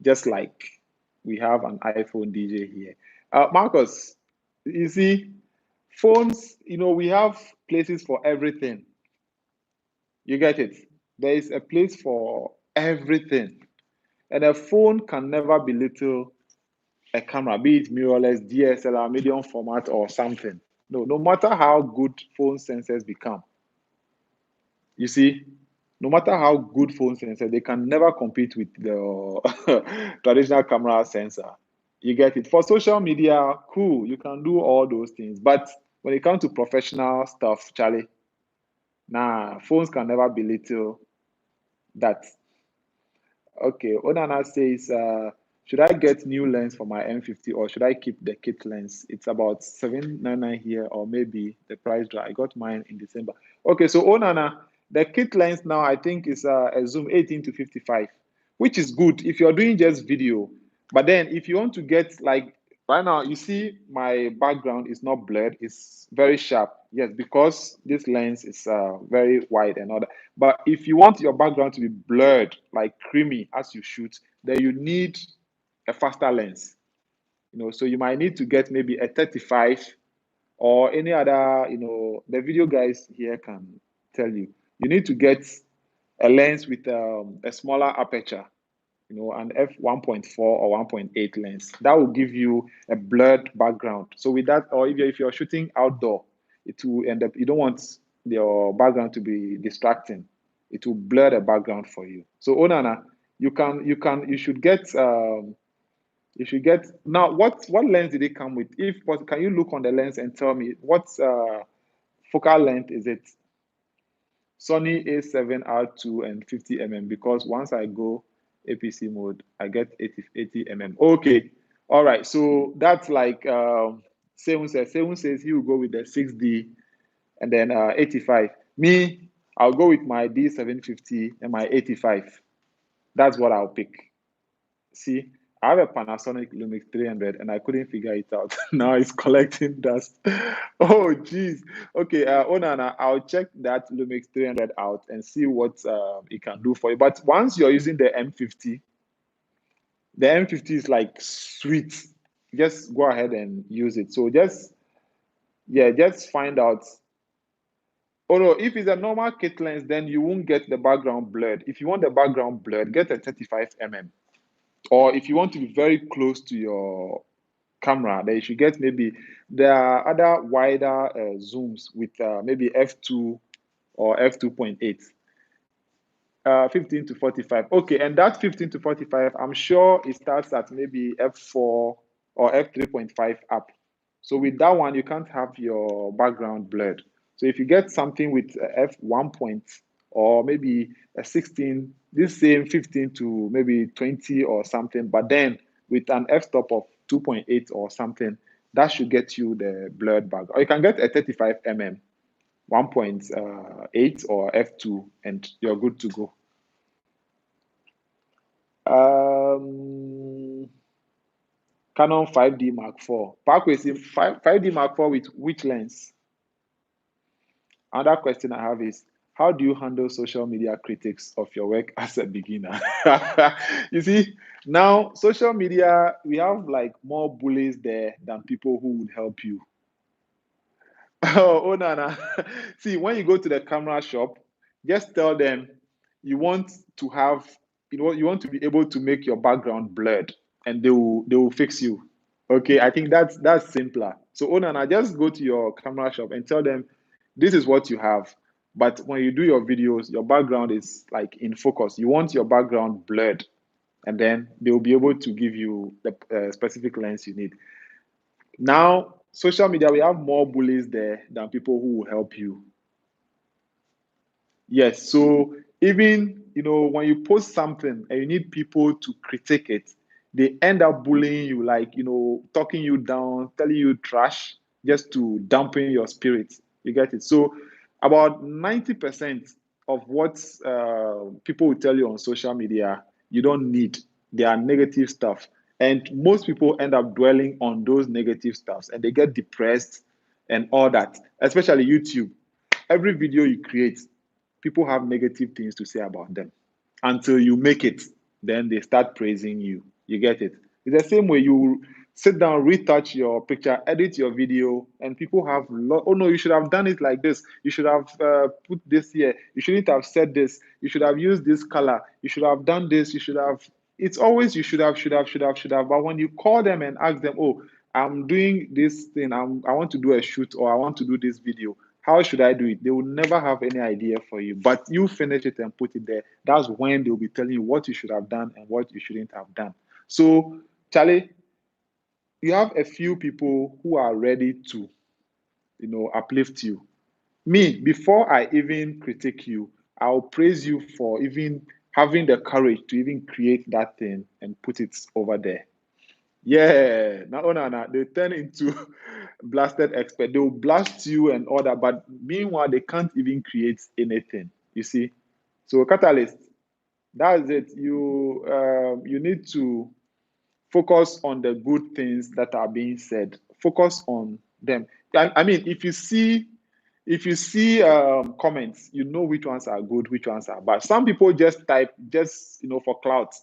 S1: just like we have an iPhone DJ here. Marcus, you see, phones, we have places for everything. You get it? There is a place for everything. And a phone can never belittle a camera, be it mirrorless, DSLR, medium format, or something. No matter how good phone sensors become, you see, no matter how good phone sensors, they can never compete with the traditional camera sensor. You get it? For social media, cool, you can do all those things. But when it comes to professional stuff, Charlie, nah, phones can never belittle that. Okay, Onana says, should I get new lens for my M50 or should I keep the kit lens? It's about 799 here, or maybe the price drop. I got mine in December. Okay, so Onana, the kit lens now I think is a zoom 18 to 55, which is good if you're doing just video. But then if you want to get like right now, you see my background is not blurred, it's very sharp. Yes, because this lens is very wide and all that. But if you want your background to be blurred, like creamy as you shoot, then you need a faster lens. So you might need to get maybe a 35 or any other, the video guys here can tell you. You need to get a lens with a smaller aperture, an f1.4 or 1.8 lens. That will give you a blurred background. So with that, or if you're shooting outdoor, it will end up, you don't want your background to be distracting. It will blur the background for you. So Onana, you should get now. What lens did it come with? If can you look on the lens and tell me what focal length is it? Sony A7R2 and 50 mm, because once I go APC mode, I get 80 mm. Okay, all right. So that's like Seun says. Seun says he will go with the 6D and then 85. Me, I'll go with my D750 and my 85. That's what I'll pick. See, I have a Panasonic Lumix 300 and I couldn't figure it out. Now it's collecting dust. Oh, geez. Okay, Onana, I'll check that Lumix 300 out and see what it can do for you. But once you're using the M50 is like sweet. Just go ahead and use it. So just find out. Oh no, if it's a normal kit lens, then you won't get the background blurred. If you want the background blurred, get a 35 mm. Or if you want to be very close to your camera, then you should get maybe there are other wider zooms with maybe f2 or f2.8, 15 to 45. Okay, and that 15 to 45, I'm sure it starts at maybe f4 or f3.5 up. So with that one, you can't have your background blurred. So if you get something with f1 point or maybe a 16, this same 15 to maybe 20 or something, but then with an f-stop of 2.8 or something, that should get you the blurred back. Or you can get a 35 mm, 1.8 or f2, and you're good to go. Canon 5D Mark IV. Parkway, 5D Mark IV with which lens? Another question I have is, how do you handle social media critics of your work as a beginner? You see, now social media, we have like more bullies there than people who would help you. Oh, Nana. See, when you go to the camera shop, just tell them you want to have, you want to be able to make your background blurred, and they will fix you. Okay, I think that's simpler. So, Onana, just go to your camera shop and tell them this is what you have. But when you do your videos, your background is like in focus. You want your background blurred, and then they will be able to give you the specific lens you need. Now, social media, we have more bullies there than people who will help you. Yes, so even when you post something and you need people to critique it, they end up bullying you, like talking you down, telling you trash, just to dampen your spirit. You get it? So about 90% of what people will tell you on social media, you don't need. They are negative stuff, and most people end up dwelling on those negative stuffs, and they get depressed and all that. Especially YouTube. Every video you create, people have negative things to say about them until you make it. Then they start praising you. You get it? It's the same way you sit down, retouch your picture, edit your video, and people have, oh no, you should have done it like this. You should have put this here. You shouldn't have said this. You should have used this color. You should have done this. You should have. It's always you should have, should have, should have, should have. But when you call them and ask them, oh, I'm doing this thing. I want to do a shoot or I want to do this video. How should I do it? They will never have any idea for you. But you finish it and put it there. That's when they'll be telling you what you should have done and what you shouldn't have done. So, Charlie, you have a few people who are ready to, uplift you. Me, before I even critique you, I'll praise you for even having the courage to even create that thing and put it over there. Yeah, they turn into blasted expert. They'll blast you and all that, but meanwhile, they can't even create anything. You see, so catalyst, that's it. You need to focus on the good things that are being said. Focus on them. I mean, if you see comments, you know which ones are good, which ones are bad. Some people just type just for clout.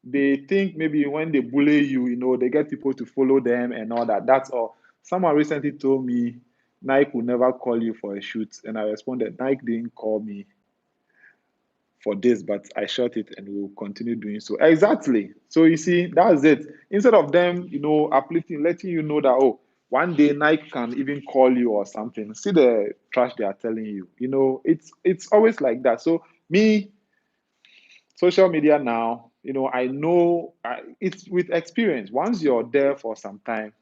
S1: They think maybe when they bully you, they get people to follow them and all that. That's all. Someone recently told me Nike will never call you for a shoot, and I responded, Nike didn't call me for this, but I shot it and will continue doing so. Exactly. So you see, that's it. Instead of them, uplifting, letting you know that, oh, one day Nike can even call you or something. See the trash they are telling you. It's always like that. So me, social media now, I know it's with experience. Once you're there for some time,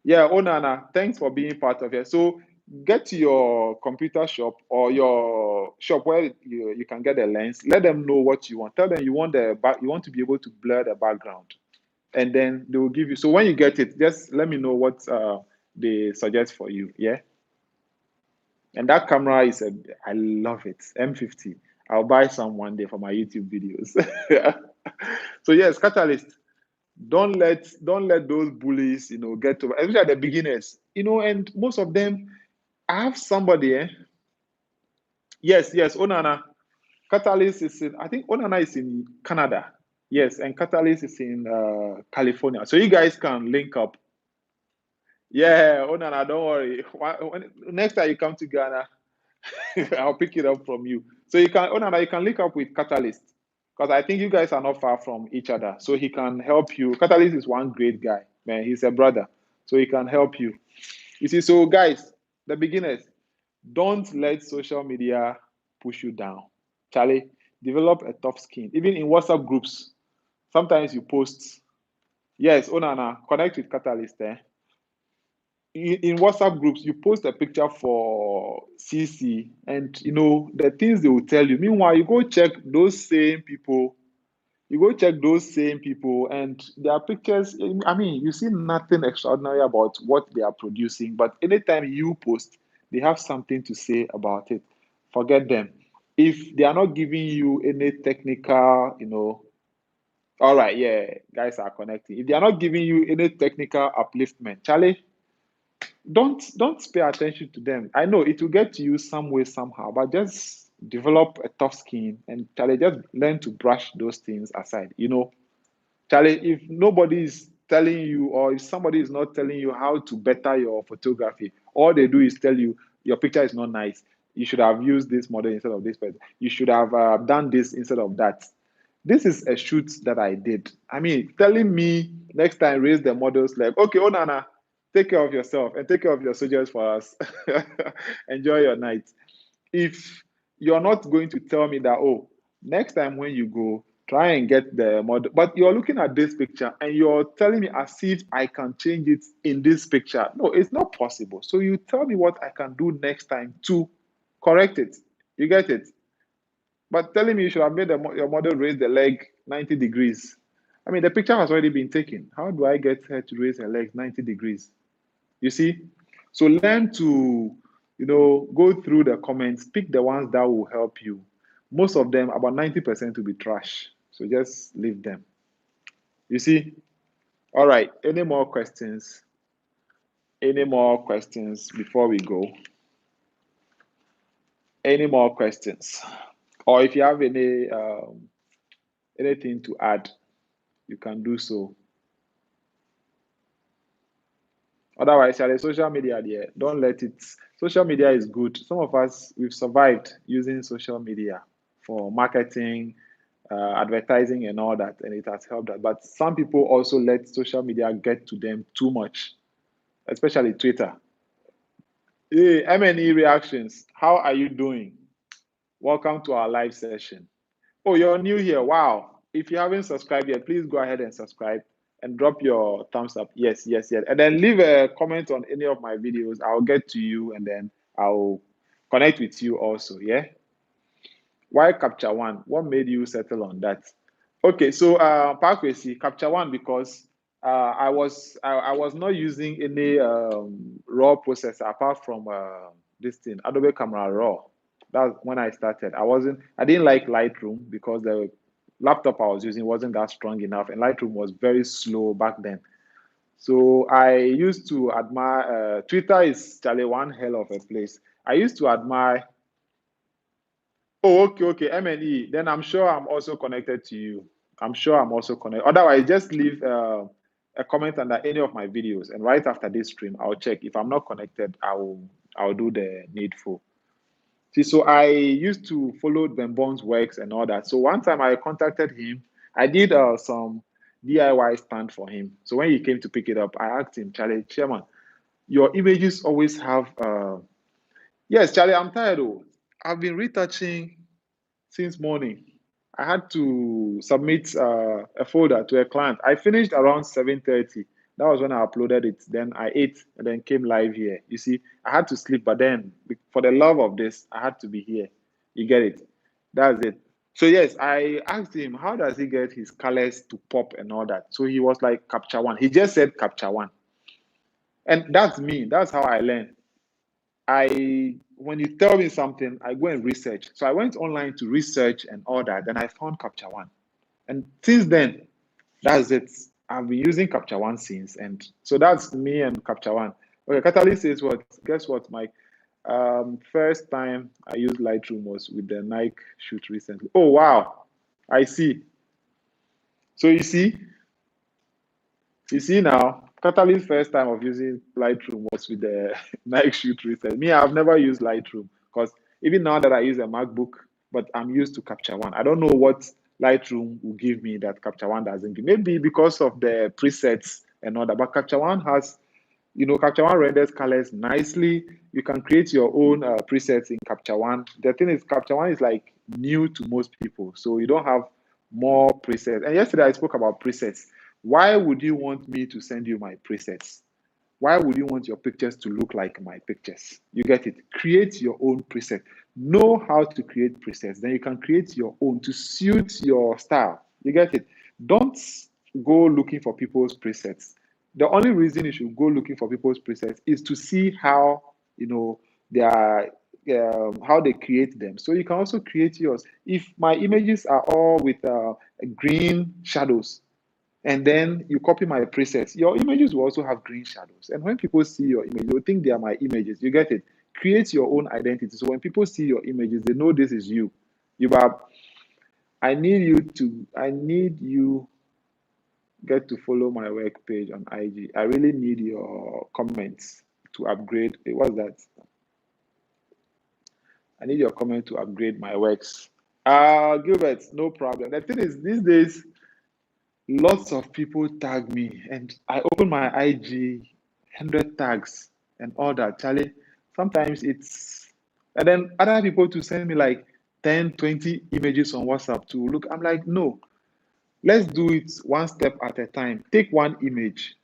S1: yeah, Onana, thanks for being part of it. So get to your computer shop or your shop where you can get a lens. Let them know what you want. Tell them you want you want to be able to blur the background, and then they will give you. So when you get it, just let me know what they suggest for you. Yeah, and that camera I love it. M50. I'll buy some one day for my YouTube videos. So yes, Catalyst, don't let those bullies get to, especially the beginners, and most of them. I have somebody, yes, Onana. Catalyst is in, I think Onana is in Canada. Yes, and Catalyst is in California. So you guys can link up. Yeah, Onana, don't worry. Next time you come to Ghana, I'll pick it up from you. So Onana, you can link up with Catalyst because I think you guys are not far from each other. So he can help you. Catalyst is one great guy, man. He's a brother, so he can help you. You see, so guys, the beginners, don't let social media push you down. Charlie, develop a tough skin. Even in WhatsApp groups, sometimes you post, yes, Onana, connect with Catalyst. In WhatsApp groups, you post a picture for CC, and the things they will tell you. Meanwhile, you go check those same people. And their pictures. I mean, you see nothing extraordinary about what they are producing, but anytime you post, they have something to say about it. Forget them. If they are not giving you any technical, all right, yeah, guys are connecting. If they are not giving you any technical upliftment, Charlie, don't pay attention to them. I know it will get to you some way somehow, but just develop a tough skin and Charlie, just learn to brush those things aside. Charlie, if nobody is telling you or if somebody is not telling you how to better your photography, all they do is tell you your picture is not nice. You should have used this model instead of this person. You should have done this instead of that. This is a shoot that I did. I mean, telling me next time raise the models like, okay, oh Nana, take care of yourself and take care of your soldiers for us. Enjoy your night. If you're not going to tell me that, oh, next time when you go, try and get the model, but you're looking at this picture and you're telling me as if I can change it in this picture. No, it's not possible. So you tell me what I can do next time to correct it. You get it? But telling me you should have made your model raise the leg 90 degrees. I mean, the picture has already been taken. How do I get her to raise her legs 90 degrees? You see? So learn to, go through the comments, pick the ones that will help you. Most of them, about 90% will be trash. So just leave them. You see? All right. Any more questions? Any more questions before we go? Any more questions? Or if you have anything to add, you can do so. Otherwise, Charlie, social media there, don't let it. Social media is good. Some of us, we've survived using social media for marketing, advertising, and all that, and it has helped us. But some people also let social media get to them too much, especially Twitter. Hey, M&E reactions. How are you doing? Welcome to our live session. Oh, you're new here. Wow. If you haven't subscribed yet, please go ahead and subscribe and drop your thumbs up. Yes, yes, yes. And then leave a comment on any of my videos. I'll get to you and then I'll connect with you also. Yeah. Why Capture One? What made you settle on that? Okay, so Parkway, Capture One because I was not using any raw processor apart from this thing Adobe Camera Raw. That's when I started. I didn't like Lightroom because the laptop I was using wasn't that strong enough, and Lightroom was very slow back then. So I used to admire Twitter is Charlie one hell of a place. I used to admire. Oh, okay, okay. M&E. Then I'm sure I'm also connected to you. I'm sure I'm also connected. Otherwise, just leave a comment under any of my videos, and right after this stream, I'll check. If I'm not connected, I'll do the needful. See, so I used to follow Ben Bond's works and all that. So one time I contacted him. I did some DIY stand for him. So when he came to pick it up, I asked him, Charlie, Chairman, your images always have. Yes, Charlie, I'm tired. Though. I've been retouching since morning. I had to submit a folder to a client. I finished around 7:30. That was when I uploaded it. Then I ate and then came live here. You see, I had to sleep, but then for the love of this, I had to be here. You get it? That's it. So yes, I asked him how does he get his colors to pop and all that. So he was like Capture One. He just said Capture One, and that's me. That's how I learn. When you tell me something, I go and research. So I went online to research and all that. Then I found Capture One, and since then, that's it. I've been using Capture One since, and so that's me and Capture One. Okay, Catalyst says what? Guess what, Mike? First time I used Lightroom was with the Nike shoot recently. Oh wow, I see. So you see now, Catalyst first time of using Lightroom was with the Nike Shoot Reset. Me, I've never used Lightroom because even now that I use a MacBook, but I'm used to Capture One. I don't know what Lightroom will give me that Capture One doesn't give. Maybe because of the presets and all that. But Capture One has, Capture One renders colors nicely. You can create your own presets in Capture One. The thing is, Capture One is like new to most people, so you don't have more presets. And yesterday I spoke about presets. Why would you want me to send you my presets? Why would you want your pictures to look like my pictures? You get it? Create your own preset. Know how to create presets. Then you can create your own to suit your style. You get it? Don't go looking for people's presets. The only reason you should go looking for people's presets is to see how they are how they create them. So you can also create yours. If my images are all with green shadows, and then you copy my presets, your images will also have green shadows. And when people see your image, they'll think they are my images. You get it? Create your own identity. So when people see your images, they know this is you. You have, I need you get to follow my work page on IG. I really need your comments to upgrade. What's that? I need your comment to upgrade my works. Gilbert, no problem. The thing is, these days, lots of people tag me, and I open my IG, 100 tags and all that. Charlie, sometimes it's, and then other people to send me like 10, 20 images on WhatsApp to look. I'm like, no, let's do it one step at a time. Take one image,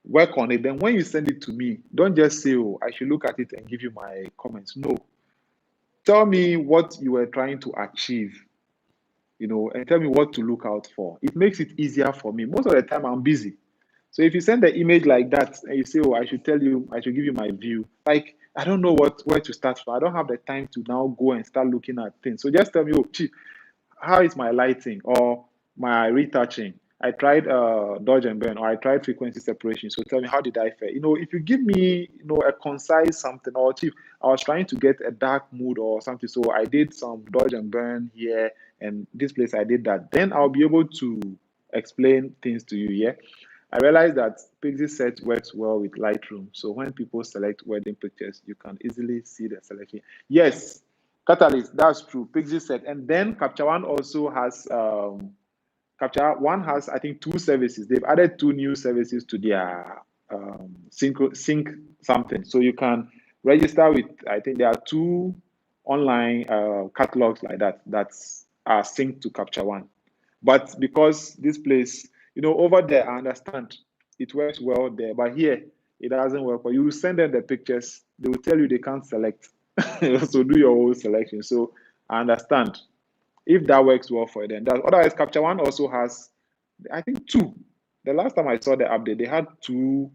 S1: work on it. Then when you send it to me, don't just say, oh, I should look at it and give you my comments. No, tell me what you were trying to achieve, and tell me what to look out for. It makes it easier for me. Most of the time, I'm busy. So if you send the image like that and you say, oh, I should give you my view, like, I don't know where to start from. I don't have the time to now go and start looking at things. So just tell me, oh, Chief, how is my lighting or my retouching? I tried dodge and burn, or I tried frequency separation. So tell me, how did I fare? If you give me, a concise something, or Chief, I was trying to get a dark mood or something. So I did some dodge and burn here, and this place I did that. Then I'll be able to explain things to you. Yeah. I realized that Pixie Set works well with Lightroom. So when people select wedding pictures, you can easily see the selection. Yes, Catalyst, that's true. Pixie Set. And then Capture One also has Capture One has, I think, two services. They've added two new services to their sync something. So you can register with, I think there are two online catalogs like that are synced to Capture One. But because this place, over there, I understand it works well there, but here it doesn't work. But you send them the pictures, they will tell you they can't select. So do your own selection. So I understand if that works well for them. Otherwise, Capture One also has, I think, two. The last time I saw the update, they had two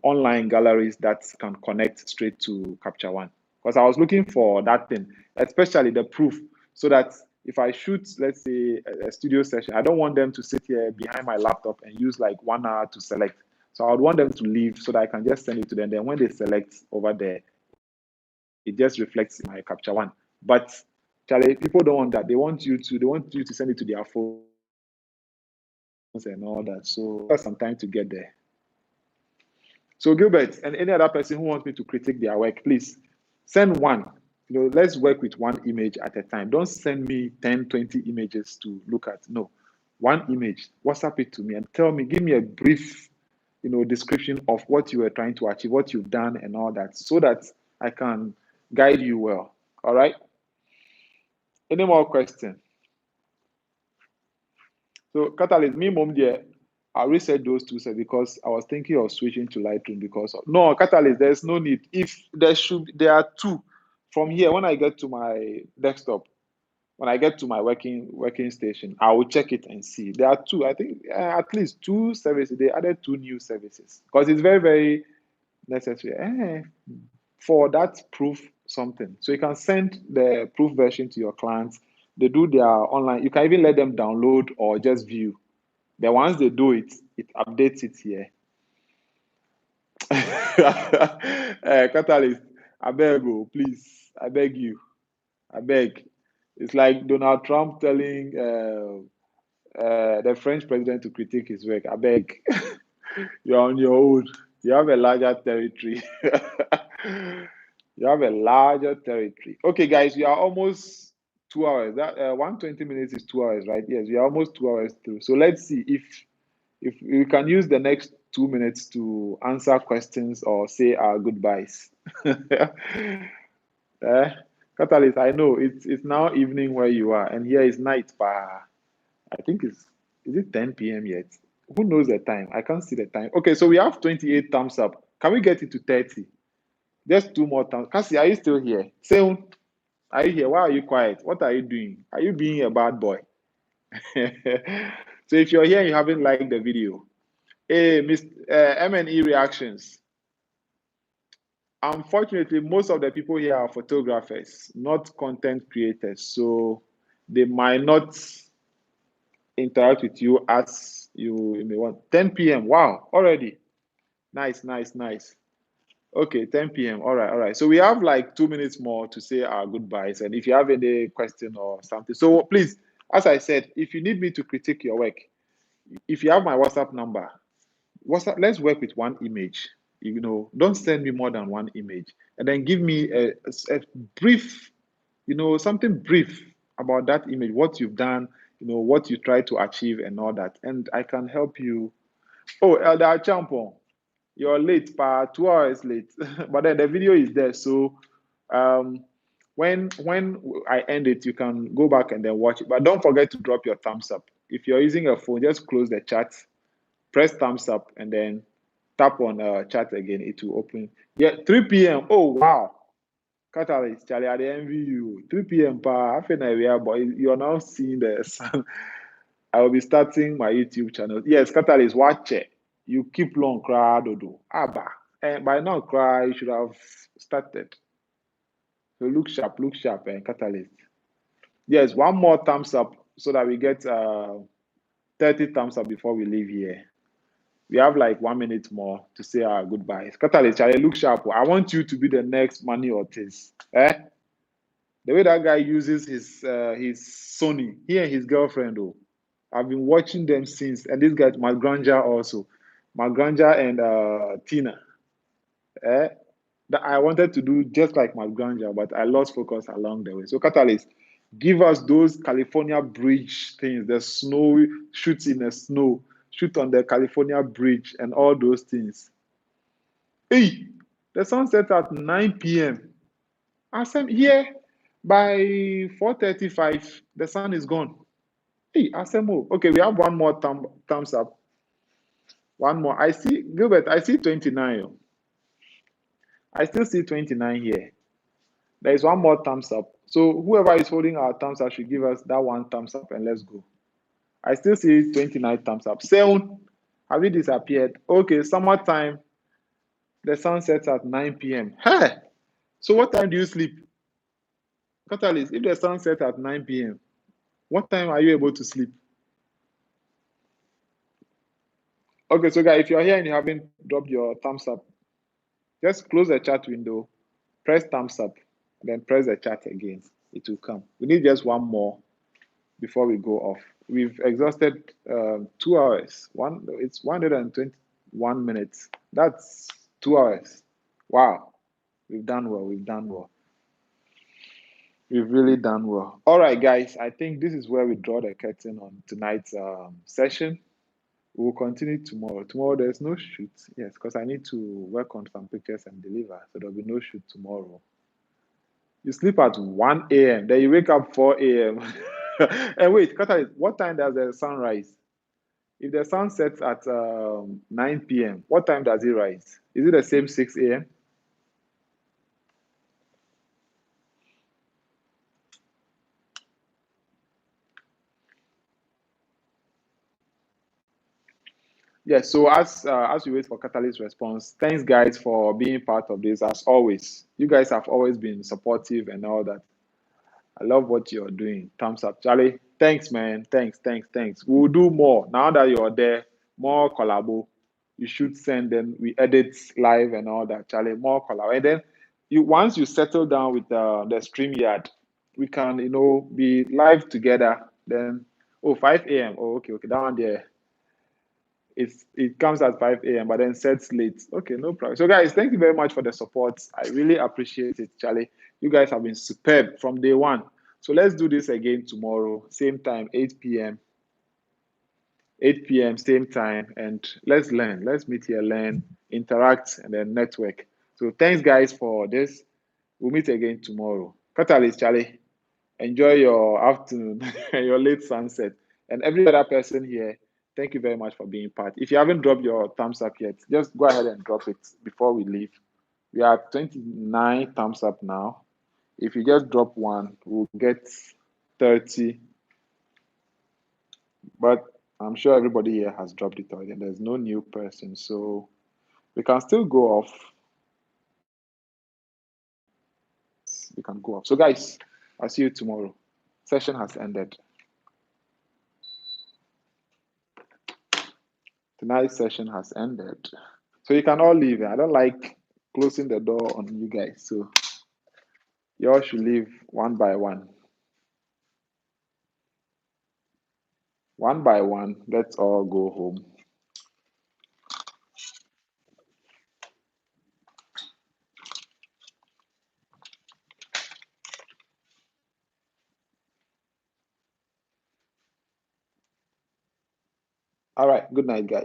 S1: online galleries that can connect straight to Capture One. Because I was looking for that thing, especially the proof, so that if I shoot, let's say, a studio session, I don't want them to sit here behind my laptop and use like 1 hour to select. So I would want them to leave so that I can just send it to them. Then when they select over there, it just reflects in my Capture One. But Charlie, people don't want that. They want you to send it to their phones and all that. So that's some time to get there. So Gilbert and any other person who wants me to critique their work, please send one. Let's work with one image at a time. Don't send me 10, 20 images to look at. No, one image. WhatsApp it to me and tell me, give me a brief, description of what you were trying to achieve, what you've done and all that, so that I can guide you well. All right? Any more questions? So Catalyst, me mom there, I reset those two sets because I was thinking of switching to Lightroom because of no Catalyst, there's no need. If there are two from here when I get to my desktop, when I get to my working station, I will check it and see. There are two, I think at least two services. They added two new services because it's very, very necessary for that proof something. So you can send the proof version to your clients. They do their online. You can even let them download or just view. Then once they do it, it updates it here. Catalyst, I beg you, please. I beg you. I beg. It's like Donald Trump telling the French president to critique his work. I beg. You're on your own. You have a larger territory. You have a larger territory. Okay, guys, we are almost 2 hours. That 120 minutes is 2 hours, right? Yes, we are almost 2 hours through. So let's see if we can use the next 2 minutes to answer questions or say our goodbyes. Catalyst, I know it's now evening where you are, and here is night. I think is it 10 p.m. yet? Who knows the time? I can't see the time. Okay, so we have 28 thumbs up. Can we get it to 30? Just two more thumbs. Cassie, are you still here? Seun, are you here? Why are you quiet? What are you doing? Are you being a bad boy? So if you're here and you haven't liked the video, hey, Mr. M&E Reactions. Unfortunately, most of the people here are photographers, not content creators. So they might not interact with you as you may want. 10 p.m. Wow, already. Nice, nice, nice. Okay, 10 p.m. All right, all right. So we have like 2 minutes more to say our goodbyes. And if you have any question or something, so please, as I said, if you need me to critique your work, if you have my WhatsApp number, let's work with one image. Don't send me more than one image, and then give me a brief, something brief about that image, what you've done, what you try to achieve, and all that, and I can help you. Oh, Elder Champon, you're late, 2 hours late, but then the video is there. So, when I end it, you can go back and then watch it. But don't forget to drop your thumbs up. If you're using a phone, just close the chat, press thumbs up, and then tap on chat again. It will open. Yeah, 3 p.m. Oh wow, Catalyst, Charlie, I envy you. 3 p.m. I feel like we are, but you're now seeing the sun. I will be starting my YouTube channel. Yes, Catalyst, watch it. You keep long cry, dodo. Abba. And by now, cry, you should have started. So look sharp, and Catalyst. Yes, one more thumbs up so that we get 30 thumbs up before we leave here. We have like 1 minute more to say our goodbyes. Catalyst, Charlie, look sharp. I want you to be the next Manny Ortiz. The way that guy uses his Sony, he and his girlfriend, though. I've been watching them since. And this guy, Malgranja also. Malgranja and Tina. Eh? That I wanted to do just like Malgranja, but I lost focus along the way. So Catalyst, give us those California bridge things, the snow, shoot in the snow, shoot on the California bridge and all those things. Hey, the sun sets at 9 p.m. As I'm here by 4:35, the sun is gone. Hey, Asemo. Okay, we have one more thumbs up. One more. I see, Gilbert, I see 29. I still see 29 here. There is one more thumbs up. So whoever is holding our thumbs up should give us that one thumbs up and let's go. I still see 29 thumbs up. Seun, have you disappeared? Okay, summertime, the sun sets at 9 p.m. Hey! So what time do you sleep? Catalyst, if the sun sets at 9 p.m., what time are you able to sleep? Okay, so guys, if you're here and you haven't dropped your thumbs up, just close the chat window, press thumbs up, then press the chat again. It will come. We need just one more before we go off. We've exhausted 2 hours. It's 121 minutes. That's 2 hours. Wow. We've done well. We've done well. We've really done well. All right, guys. I think this is where we draw the curtain on tonight's session. We'll continue tomorrow. Tomorrow there's no shoot. Yes, because I need to work on some pictures and deliver. So there'll be no shoot tomorrow. You sleep at 1 a.m. Then you wake up 4 a.m. And wait, Kata, what time does the sun rise? If the sun sets at 9 p.m., what time does it rise? Is it the same 6 a.m.? Yes, so as we wait for Catalyst response, thanks guys for being part of this as always. You guys have always been supportive and all that. I love what you're doing. Thumbs up. Charlie, thanks, man. Thanks. We'll do more. Now that you're there, more collabo. You should send them. We edit live and all that. Charlie, more collabo. And then once you settle down with the StreamYard, we can, be live together. Then, 5 a.m. Oh, okay. That one there. It comes at 5 a.m. but then sets late. Okay, no problem. So guys, thank you very much for the support. I really appreciate it, Charlie. You guys have been superb from day one. So let's do this again tomorrow, same time, 8 p.m. 8 p.m. same time, and let's learn. Let's meet here, learn, interact, and then network. So thanks, guys, for this. We'll meet again tomorrow. Catalyst, Charlie. Enjoy your afternoon, your late sunset, and every other person here. Thank you very much for being part. If you haven't dropped your thumbs up yet, just go ahead and drop it before we leave. We are 29 thumbs up now. If you just drop one, we'll get 30. But I'm sure everybody here has dropped it already. There's no new person, so we can still go off. We can go off. So guys, I'll see you tomorrow. Session has ended. Tonight's session has ended. So you can all leave. I don't like closing the door on you guys. So you all should leave one by one. One by one, let's all go home. All right. Good night, guys.